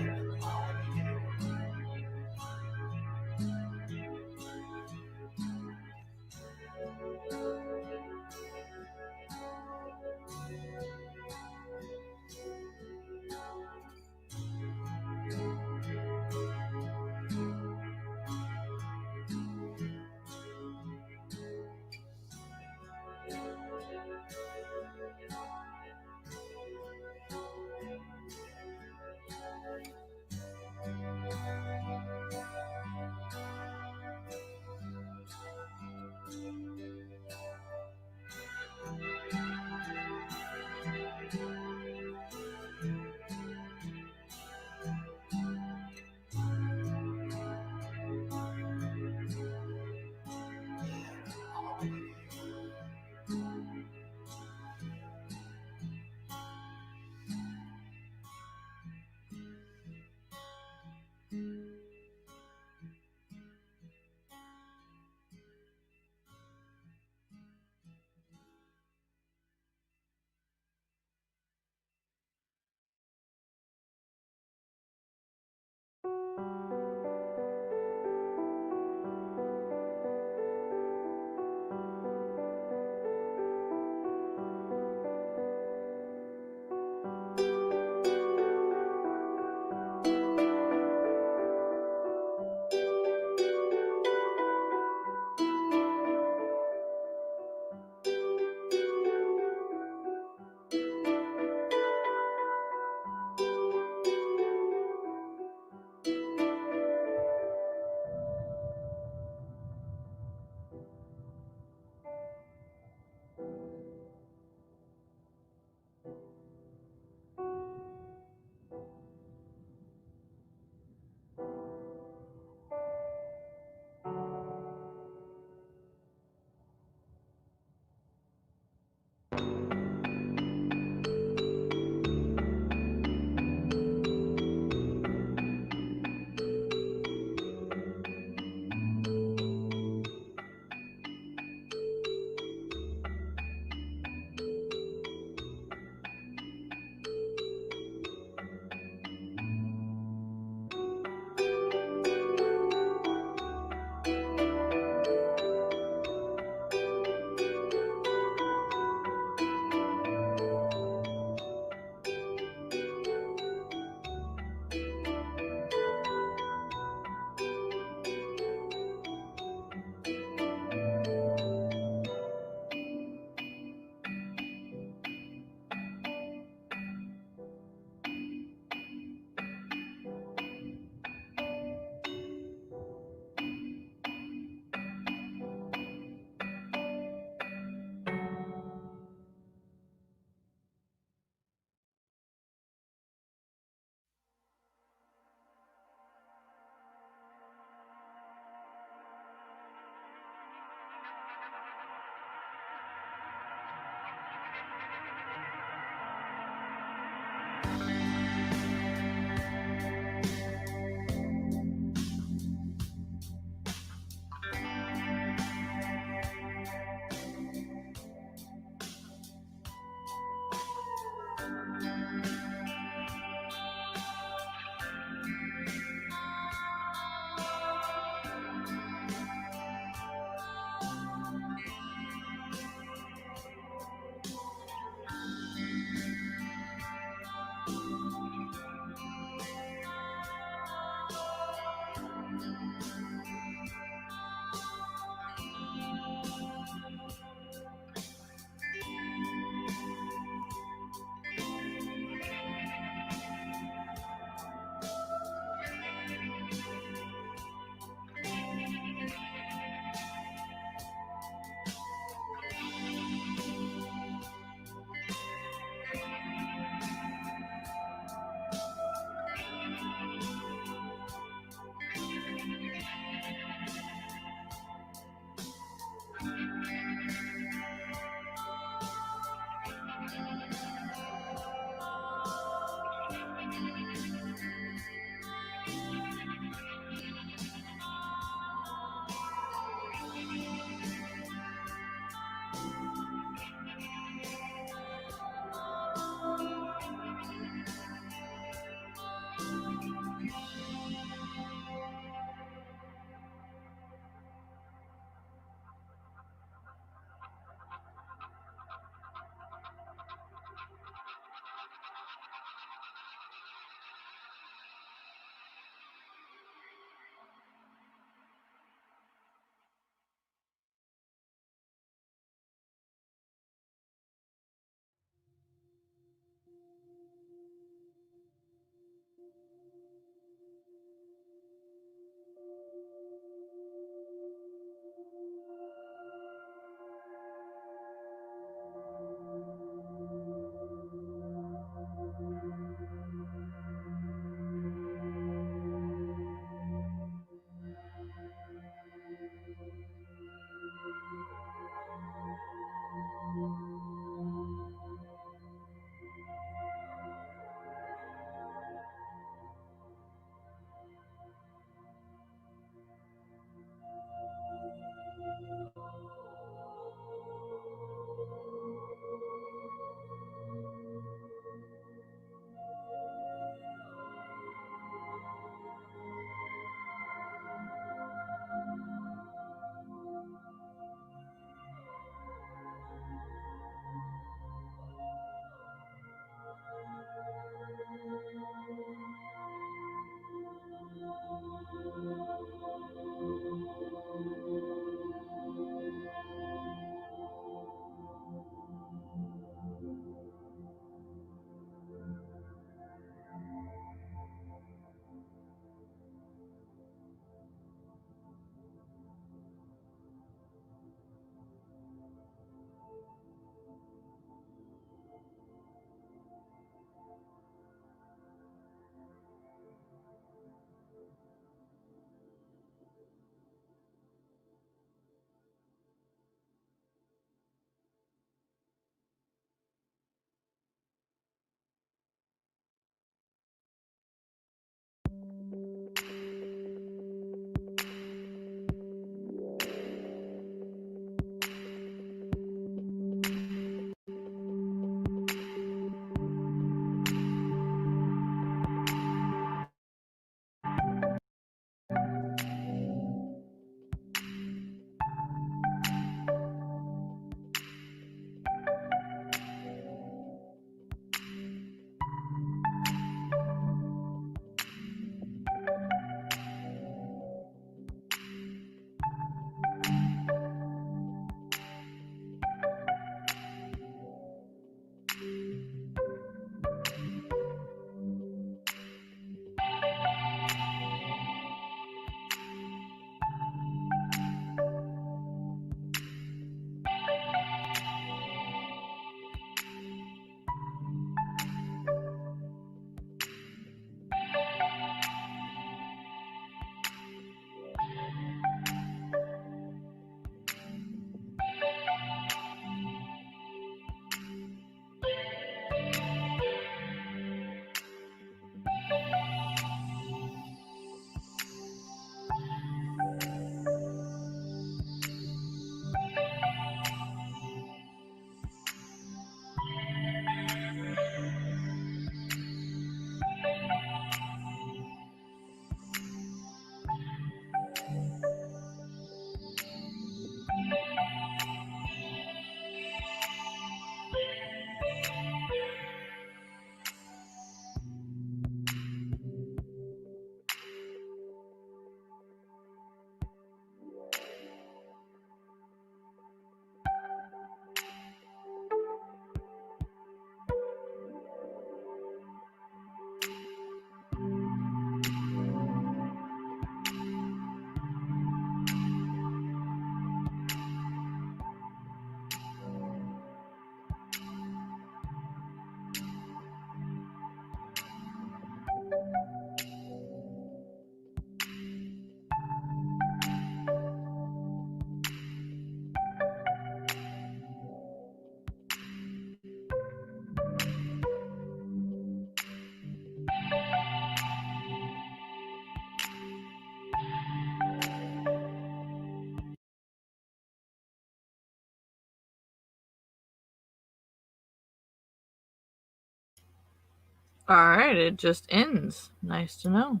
Alright, it just ends. Nice to know.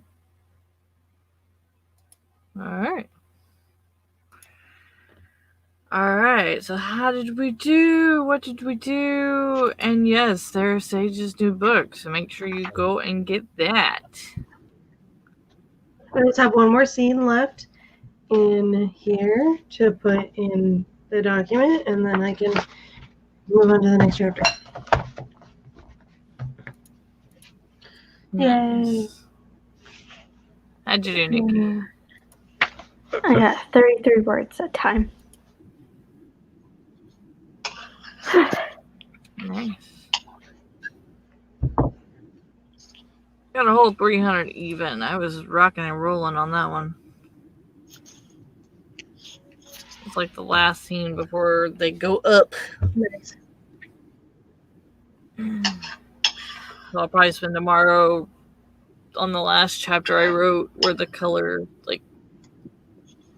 Alright. Alright, so how did we do? What did we do? And yes, there's Sage's new book, so make sure you go and get that. I just have one more scene left in here to put in the document, and then I can move on to the next chapter. Nice. How'd you do, Nikki? I got 33 words at time. Nice. Got a whole 300 even. I was rocking and rolling on that one. It's like the last scene before they go up. Nice. So I'll probably spend tomorrow on the last chapter I wrote where the color, like,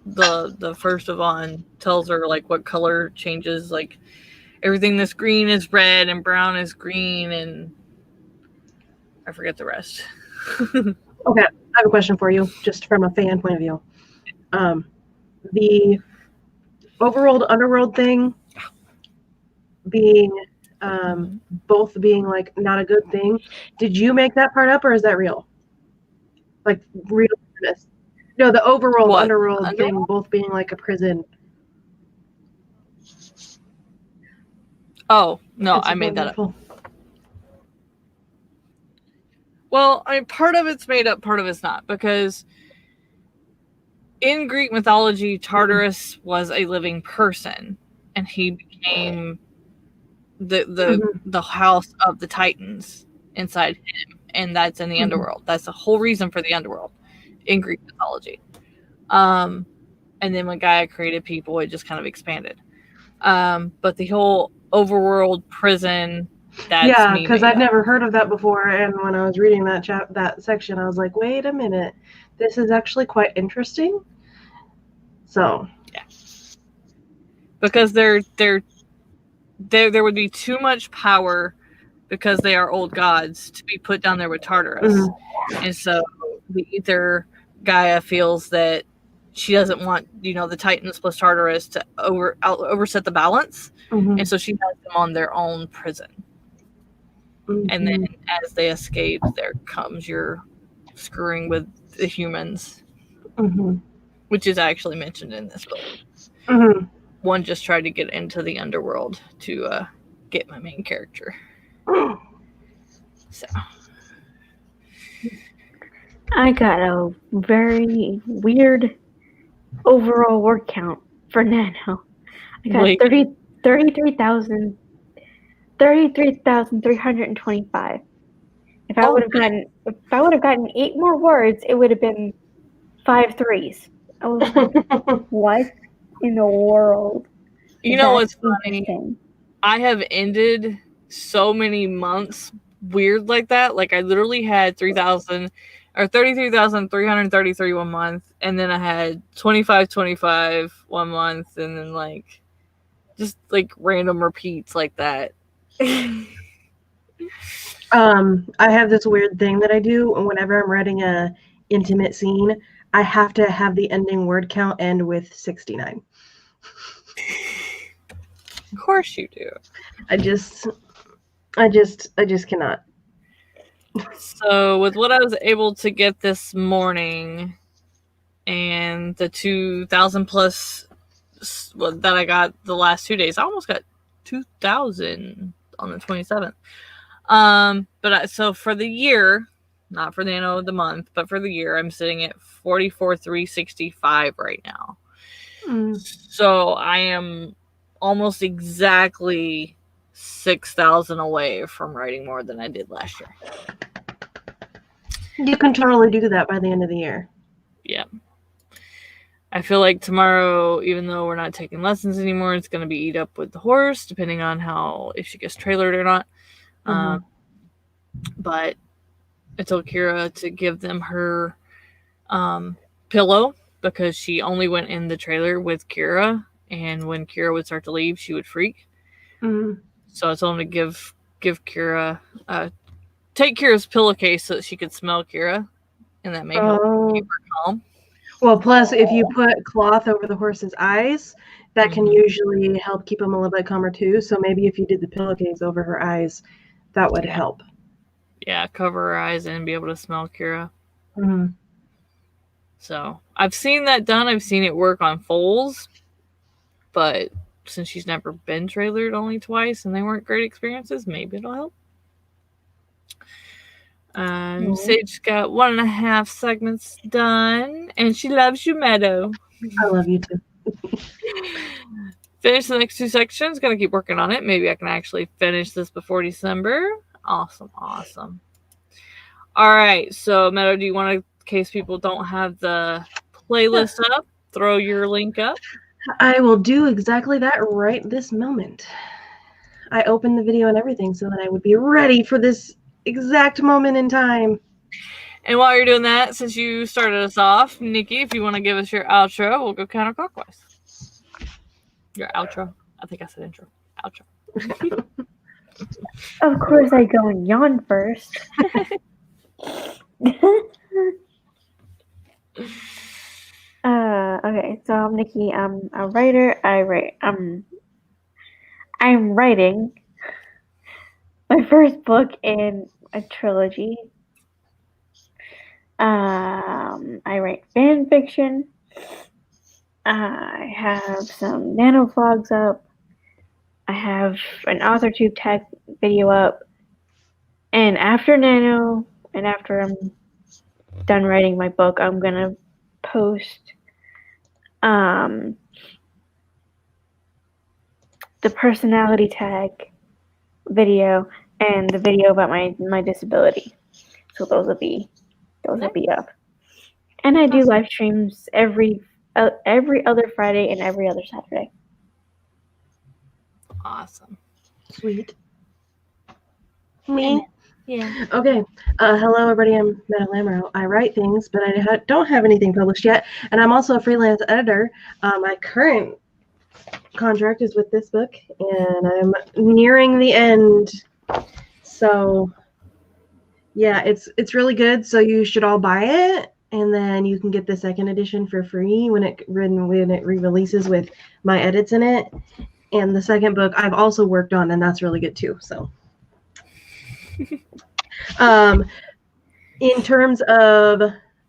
the first Yvonne tells her, like, what color changes, like, everything that's green is red and brown is green, and I forget the rest. Okay, I have a question for you, just from a fan point of view. The overworld, underworld thing being both being like not a good thing. Did you make that part up, or is that real? Like real? No, the overworld, What? underworld thing Underworld? both being like a prison. Oh, no, That's I made that up. wonderful. Well, I mean, part of it's made up, part of it's not, because in Greek mythology, Tartarus was a living person, and he became the house of the Titans inside him, and that's in the underworld. That's the whole reason for the underworld in Greek mythology. And then when Gaia created people, it just kind of expanded. But the whole overworld prison, that's Yeah, me because made I'd up. never heard of that before, and when I was reading that section, I was like, wait a minute, this is actually quite interesting. So Yeah, because there would be too much power because they are old gods to be put down there with Tartarus, and so the Ether Gaia feels that she doesn't want the Titans plus Tartarus to overset the balance, and so she has them on their own prison. And then as they escape, there comes your screwing with the humans, which is actually mentioned in this book. One just tried to get into the underworld to get my main character. So I got a very weird overall word count for Nano. I got 33,325. If I would have gotten 8 more words, it would have been 5 threes. I was like, what in the world? you know what's funny? I have ended so many months weird like that. Like I literally had 33,333 one month, and then I had 25 one month, and then like just like random repeats like that. I have this weird thing that I do whenever I'm writing a intimate scene. I have to have the ending word count end with 69. Of course you do. I just cannot. So with what I was able to get this morning and the 2,000 plus that I got the last 2 days, I almost got 2,000 on the 27th. So for the year, not for the end of the month, but for the year, I'm sitting at 44,365 right now. So I am almost exactly 6,000 away from writing more than I did last year. You can totally do that by the end of the year. Yeah. I feel like tomorrow, even though we're not taking lessons anymore, it's going to be eat up with the horse, depending on if she gets trailered or not. But I told Kira to give them her pillow because she only went in the trailer with Kira, and when Kira would start to leave, she would freak. So I told him to give Kira take Kira's pillowcase so that she could smell Kira, and that may help keep her calm. Well, plus if you put cloth over the horse's eyes, that can usually help keep them a little bit calmer too. So maybe if you did the pillowcase over her eyes, that would help. Yeah, cover her eyes and be able to smell Kira. Mm-hmm. So I've seen that done. I've seen it work on foals, but since she's never been trailered only twice and they weren't great experiences, maybe it'll help. Sage got 1.5 segments done, and she loves you, Meadow. I love you too. Finish the next 2 sections. Gonna keep working on it. Maybe I can actually finish this before December. Awesome. All right, so Meadow, do you want to, in case people don't have the playlist up, throw your link up? I will do exactly that right this moment. I opened the video and everything so that I would be ready for this exact moment in time. And while you're doing that, since you started us off, Nikki, if you want to give us your outro, we'll go counterclockwise. Your outro. I think I said intro. Outro. Of course, I go and yawn first. Okay, so I'm Nikki. I'm a writer. I'm writing my first book in a trilogy. I write fan fiction. I have some nano vlogs up. I have an AuthorTube tag video up. And after Nano, and after I'm done writing my book, I'm going to post the personality tag video and the video about my disability. So those will be up. And I do live streams every other Friday and every other Saturday. Awesome. Sweet. Me? Yeah. Okay. Hello, everybody. I'm Meadow. I write things, but I don't have anything published yet. And I'm also a freelance editor. My current contract is with this book, and I'm nearing the end. So, yeah, it's really good. So you should all buy it, and then you can get the second edition for free when it re-releases with my edits in it. And the second book I've also worked on, and that's really good too. So. In terms of,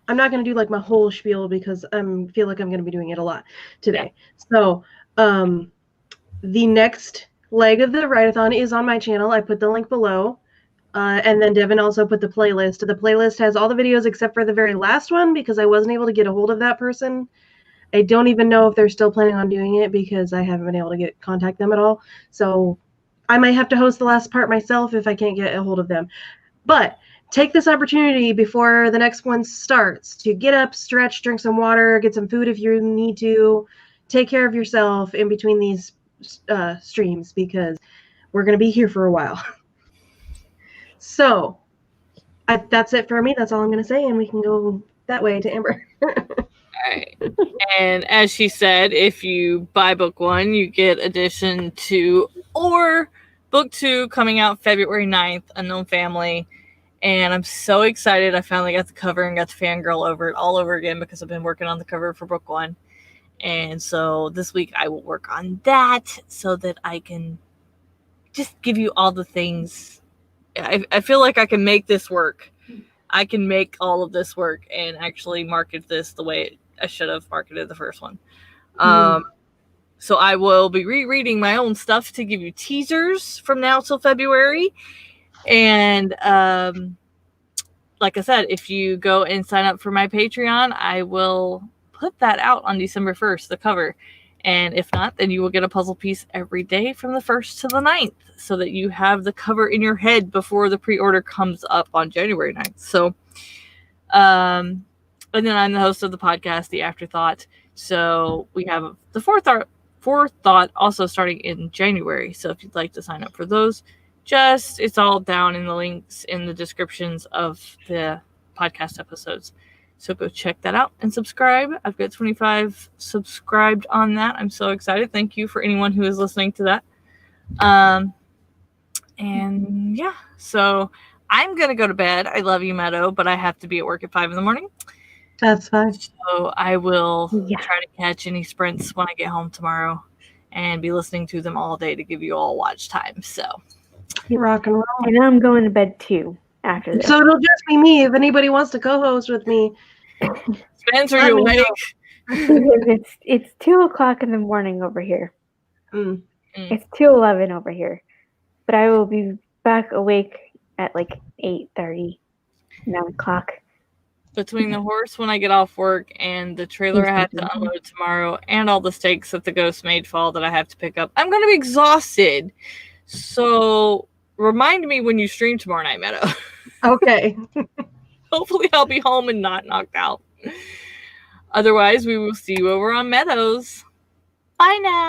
I'm not going to do like my whole spiel because I feel like I'm going to be doing it a lot today. Yeah. So, the next leg of the write-a-thon is on my channel. I put the link below. And then Devin also put the playlist. The playlist has all the videos except for the very last one because I wasn't able to get a hold of that person. I don't even know if they're still planning on doing it because I haven't been able to contact them at all. So I might have to host the last part myself if I can't get a hold of them. But take this opportunity before the next one starts to get up, stretch, drink some water, get some food if you need to. Take care of yourself in between these streams because we're going to be here for a while. So that's it for me. That's all I'm going to say, and we can go that way to Amber. Alright. And as she said, if you buy book 1, you get edition 2 or book 2 coming out February 9th, Unknown Family. And I'm so excited. I finally got the cover and got to fangirl over it all over again because I've been working on the cover for book 1. And so this week I will work on that so that I can just give you all the things. I feel like I can make this work. I can make all of this work and actually market this the way I should have marketed the first one. So I will be rereading my own stuff to give you teasers from now till February. And like I said, if you go and sign up for my Patreon, I will put that out on December 1st, the cover. And if not, then you will get a puzzle piece every day from the 1st to the 9th so that you have the cover in your head before the pre-order comes up on January 9th. So, and then I'm the host of the podcast, The Afterthought. So we have the fourth thought also starting in January. So if you'd like to sign up for those, it's all down in the links in the descriptions of the podcast episodes. So go check that out and subscribe. I've got 25 subscribed on that. I'm so excited. Thank you for anyone who is listening to that. And yeah, so I'm going to go to bed. I love you, Meadow, but I have to be at work at 5 in the morning. That's fine. So I will Yeah. try to catch any sprints when I get home tomorrow and be listening to them all day to give you all watch time. So Rock and roll. And I'm going to bed too after this. So it'll just be me. If anybody wants to co-host with me, Spence, are Let you me know. awake? It's 2:00 in the morning over here. Mm. It's 2:11 over here, but I will be back awake at like 8:30, 9:00. Between the horse when I get off work and the trailer I have to unload tomorrow and all the steaks that the ghost made fall that I have to pick up, I'm going to be exhausted. So remind me when you stream tomorrow night, Meadow. Okay. Hopefully I'll be home and not knocked out. Otherwise, we will see you over on Meadows. Bye now.